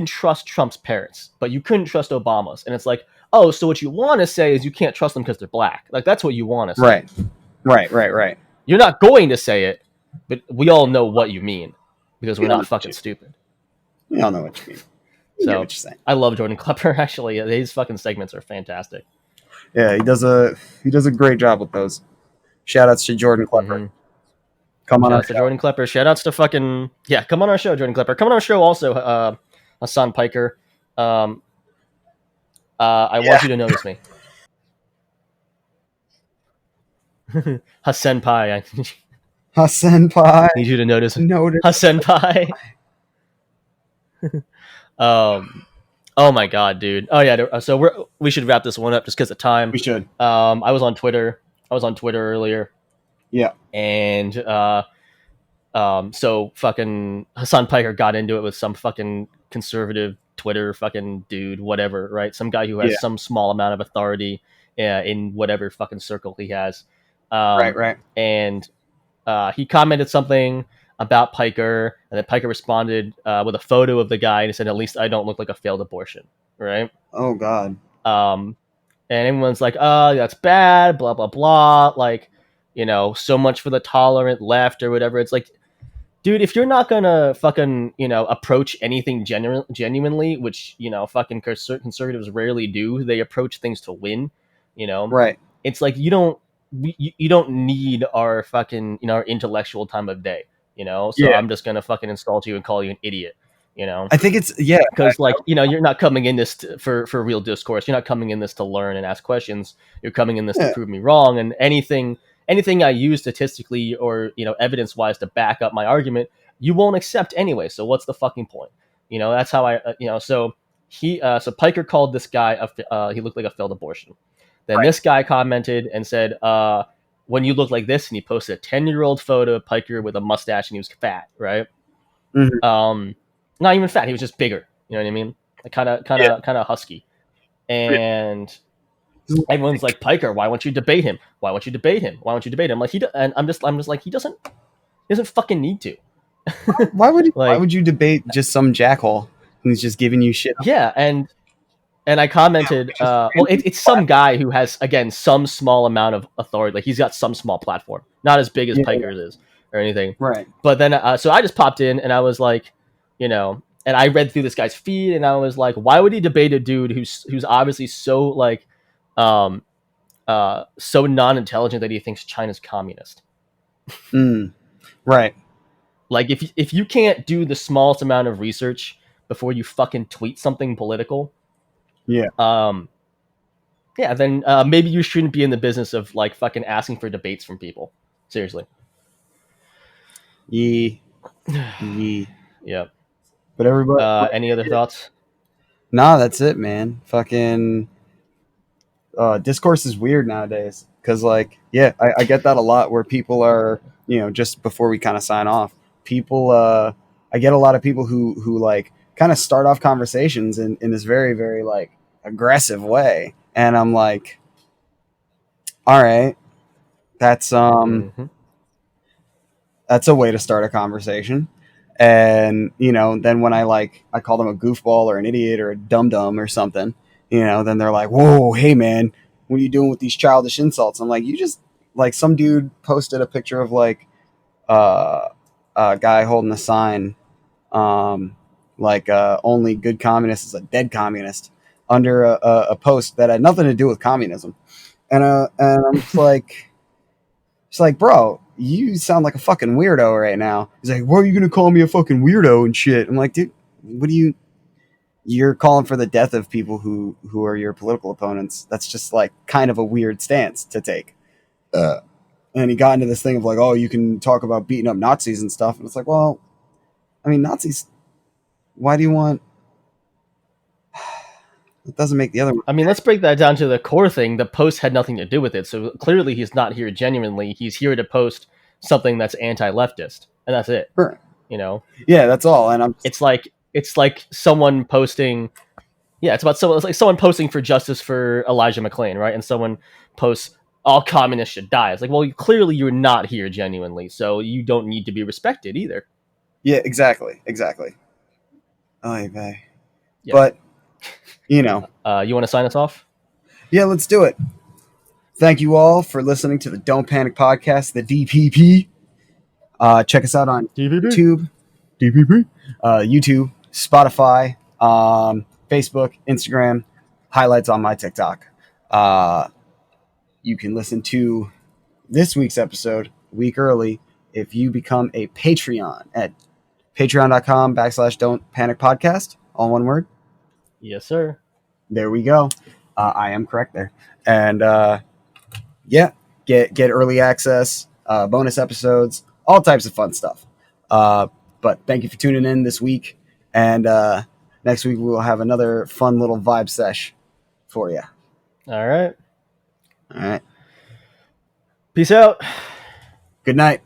trust Trump's parents, but you couldn't trust Obama's. And it's like, oh, so what you want to say is you can't trust them because they're black. Like that's what you want to say. Right. Right. Right. Right. You're not going to say it, but we all know what you mean because we're We all not know what fucking you. stupid. We all know what you mean. We get So what you're saying. I love Jordan Klepper. Actually, his fucking segments are fantastic. Yeah, he does a great job with those. Shout outs to Jordan Klepper. Mm-hmm. Come on Shout our outs to show. Jordan Klepper. Shout outs to fucking yeah. Come on our show, Jordan Klepper. Come on our show also, Hassan Piker. Um, I Yeah. want you to notice me, Hassan Pai. I Hassan Pie. need you to notice Noted. Hassan Pai. Um, oh my god, dude. Oh yeah. So we should wrap this one up just because of time. We should. I was on Twitter. I was on Twitter earlier, Yeah. and so fucking Hassan Piker got into it with some fucking conservative Twitter fucking dude, whatever, right? Some guy who Yeah. has some small amount of authority in whatever fucking circle he has. Right. Right. And he commented something about Piker, and then Piker responded with a photo of the guy and he said, "At least I don't look like a failed abortion," right? Oh God. Um, and everyone's like, "Oh, that's bad," blah blah blah. Like, so much for the tolerant left or whatever. It's like, dude, if you're not gonna fucking approach anything genuinely, which fucking conservatives rarely do, they approach things to win. You know, Right. it's like you don't need our fucking our intellectual time of day. So Yeah. I'm just gonna fucking insult you and call you an idiot. I think it's yeah. Because like you're not coming in this for real discourse. You're not coming in this to learn and ask questions. You're coming in this to Yeah. prove me wrong. And anything I use statistically or evidence wise to back up my argument, you won't accept anyway. So what's the fucking point? That's how I so so Piker called this guy he looked like a failed abortion. Then Right. this guy commented and said, when you look like this, and he posted a 10-year-old photo of Piker with a mustache and he was fat, right? Mm-hmm. Um, not even fat. He was just bigger. You know what I mean? Like Yeah. kind of husky. And everyone's like, Piker, why won't you debate him? Why won't you debate him? Why won't you debate him? Like and I'm just like he doesn't fucking need to. Why Like would you debate just some jackhole who's just giving you shit? yeah, and I commented, Just well, random it's some platform. guy who has again some small amount of authority. Like he's got some small platform, not as big as Yeah. Piker's is or anything. Right. But then, so I just popped in and I was like, and I read through this guy's feed and I was like, why would he debate a dude who's obviously so like, um, so non-intelligent that he thinks China's communist? Mm. Right. Like if you can't do the smallest amount of research before you fucking tweet something political, Yeah. um, yeah, then maybe you shouldn't be in the business of like fucking asking for debates from people. Seriously. Yee. Yee. Yeah. But everybody. Any other thoughts? Nah, that's it, man. Fucking discourse is weird nowadays because, like, yeah, I get that a lot where people are, just before we kind of sign off, people, I get a lot of people who like kind of start off conversations in this very, very like aggressive way. And I'm like, All right, that's Hmm. that's a way to start a conversation. And then when I call them a goofball or an idiot or a dum dum or something, then they're like, "Whoa, hey man, what are you doing with these childish insults?" I'm like, "You just like some dude posted a picture of like uh, a guy holding a sign, um, like only good communist is a dead communist under a post that had nothing to do with communism, and I'm just like." It's like, bro, you sound like a fucking weirdo right now. He's like, why are you gonna call me a fucking weirdo and shit? I'm like, dude, what do you? You're calling for the death of people who are your political opponents. That's just like kind of a weird stance to take. And he got into this thing of like, oh, you can talk about beating up Nazis and stuff, and it's like, well, I mean, Nazis. Why do you want? It doesn't make the other one. I mean, let's break that down to the core thing. The post had nothing to do with it, so clearly he's not here genuinely. He's here to post something that's anti-leftist, and that's it. Sure. You know, Yeah, that's all. And I'm just, it's like someone posting. Yeah, it's about someone. It's like someone posting for justice for Elijah McClain, right? And someone posts, "All communists should die." It's like, well, clearly you're not here genuinely, so you don't need to be respected either. yeah, exactly, exactly. Oh, Yep. but you know, You want to sign us off? yeah, let's do it. Thank you all for listening to the Don't Panic podcast, the DPP. Check us out on TVB. YouTube, DPP, YouTube, Spotify, Facebook, Instagram, highlights on my TikTok. Uh, you can listen to this week's episode a week early if you become a Patreon at patreon.com/ Don't Panic Podcast, all one word. Yes, sir. There we go. I am correct there. And yeah, get early access, bonus episodes, all types of fun stuff. Uh, but thank you for tuning in this week, and next week we will have another fun little vibe sesh for you. All right. All right. Peace out. Good night.